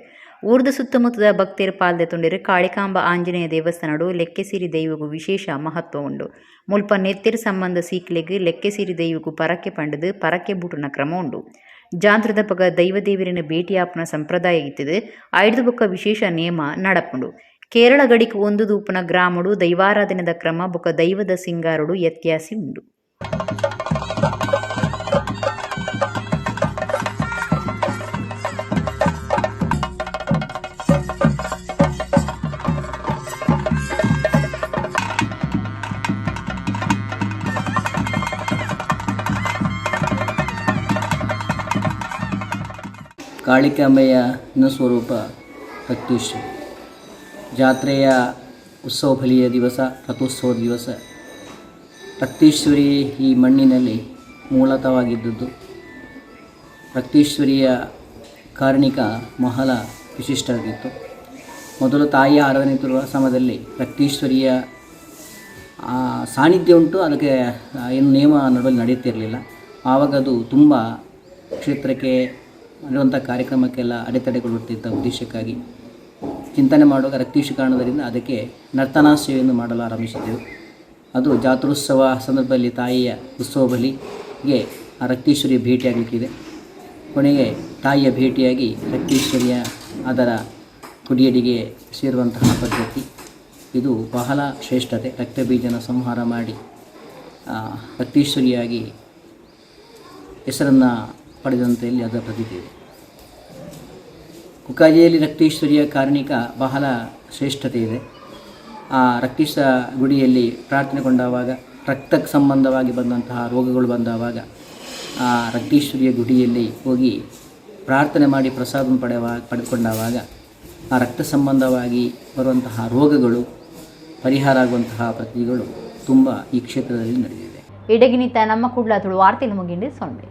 ಊರ್ದ ಸುತ್ತಮುತ್ತದ ಭಕ್ತರ ಪಾಲ್ದೆ ತುಂಡಿರು ಕಾಳಿಕಾಂಬ ಆಂಜನೇಯ ದೇವಸ್ಥಾನಡು ಲೆಕ್ಕೆಸಿರಿ ದೈವಗೂ ವಿಶೇಷ ಮಹತ್ವ ಉಂಡು. ಮುಲ್ಪ ನೆತ್ತಿರ ಸಂಬಂಧ ಸೀಕ್ಲೆಗೆ ಲೆಕ್ಕೆಸಿರಿ ದೈವಗೂ ಪರಕೆ ಪಂಡದು ಪರಕೆ ಬೂಟನ ಕ್ರಮ ಉಂಡು. ಜಾತ್ರದ ಪಗ ದೈವದೇವರಿನ ಭೇಟಿಯಾಪನ ಸಂಪ್ರದಾಯ ಇತ್ತಿದೆ. ಐದು ಬೊಕ್ಕ ವಿಶೇಷ ನೇಮ ನಡಪುಂಡು. ಕೇರಳ ಗಡಿಗೆ ಒಂದು ದೂಪನ ಗ್ರಾಮಡು ದೈವಾರಾಧನೆದ ಕ್ರಮ ಬೊಕ್ಕ ದೈವದ ಸಿಂಗಾರಡು ವ್ಯತ್ಯಾಸಿ ಉಂಡು. ಕಾಳಿಕಾಂಬೆಯ ಸ್ವರೂಪ ಪ್ರತ್ಯುಷ ಜಾತ್ರೆಯ ಉತ್ಸವ ಬಲಿಯ ದಿವಸ ರಥೋತ್ಸವದ ದಿವಸ ರಕ್ತೇಶ್ವರಿ ಈ ಮಣ್ಣಿನಲ್ಲಿ ಮೂಲತವಾಗಿದ್ದುದು. ರಕ್ತೇಶ್ವರಿಯ ಕಾರಣಿಕ ಬಹಳ ವಿಶಿಷ್ಟವಾಗಿತ್ತು. ಮೊದಲು ತಾಯಿಯ ಆರಾಧನೆ ತರುವ ಸಮಯದಲ್ಲಿ ರಕ್ತೇಶ್ವರಿಯ ಸಾನ್ನಿಧ್ಯ ಉಂಟು, ಅದಕ್ಕೆ ಏನು ನೇಮ ನಡುವಲ್ಲಿ ನಡೆಯುತ್ತಿರಲಿಲ್ಲ. ಆವಾಗ ಅದು ತುಂಬ ಕ್ಷೇತ್ರಕ್ಕೆ ನಡೆಯುವಂಥ ಕಾರ್ಯಕ್ರಮಕ್ಕೆಲ್ಲ ಅಡೆತಡೆಗೊಳ್ಳುತ್ತಿದ್ದ ಉದ್ದೇಶಕ್ಕಾಗಿ ಚಿಂತನೆ ಮಾಡುವಾಗ ರಕ್ತೇಶ ಕಾರಣದಿಂದ ಅದಕ್ಕೆ ನರ್ತನಾ ಸೇವೆಯನ್ನು ಮಾಡಲು ಆರಂಭಿಸಿದ್ದೆವು. ಅದು ಜಾತ್ರೋತ್ಸವ ಸಂದರ್ಭದಲ್ಲಿ ತಾಯಿಯ ಉತ್ಸವ ಬಲಿಗೆ ಆ ರಕ್ತೇಶ್ವರಿಯ ಭೇಟಿಯಾಗಲಿಕ್ಕಿದೆ. ಕೊನೆಗೆ ತಾಯಿಯ ಭೇಟಿಯಾಗಿ ರಕ್ತೇಶ್ವರಿಯ ಅದರ ಕುಡಿಯಡಿಗೆ ಸೇರುವಂತಹ ಪದ್ಧತಿ ಇದು ಬಹಳ ಶ್ರೇಷ್ಠತೆ. ರಕ್ತಬೀಜನ ಸಂಹಾರ ಮಾಡಿ ರಕ್ತೇಶ್ವರಿಯಾಗಿ ಹೆಸರನ್ನು ಪಡೆದಂತೆಯಲ್ಲಿ ಅದರ ಪ್ರತೀತಿ ಇದೆ. ಕುಕ್ಕಾಜಿಯಲ್ಲಿ ರಕ್ತೇಶ್ವರಿಯ ಕಾರಣಿಕ ಬಹಳ ಶ್ರೇಷ್ಠತೆ ಇದೆ. ಆ ರಕ್ತೇಶ ಗುಡಿಯಲ್ಲಿ ಪ್ರಾರ್ಥನೆಗೊಂಡಾಗ ರಕ್ತಕ್ಕೆ ಸಂಬಂಧವಾಗಿ ಬಂದಂತಹ ರೋಗಗಳು ಬಂದವಾಗ ಆ ರಕ್ತೇಶ್ವರಿಯ ಗುಡಿಯಲ್ಲಿ ಹೋಗಿ ಪ್ರಾರ್ಥನೆ ಮಾಡಿ ಪ್ರಸಾದವನ್ನು ಪಡೆದುಕೊಂಡಾಗ ಆ ರಕ್ತ ಸಂಬಂಧವಾಗಿ ಬರುವಂತಹ ರೋಗಗಳು ಪರಿಹಾರ ಆಗುವಂತಹ ಪ್ರತಿಗಳು ತುಂಬ ಈ ಕ್ಷೇತ್ರದಲ್ಲಿ ನಡೆದಿದೆ. ಇಡಗಿನಿತ ನಮ್ಮ ಕುಡ್ಲಾತುಳು ವಾರ್ತೆಲು ಮುಗಿಂಡು ಸೊಂಡೆ.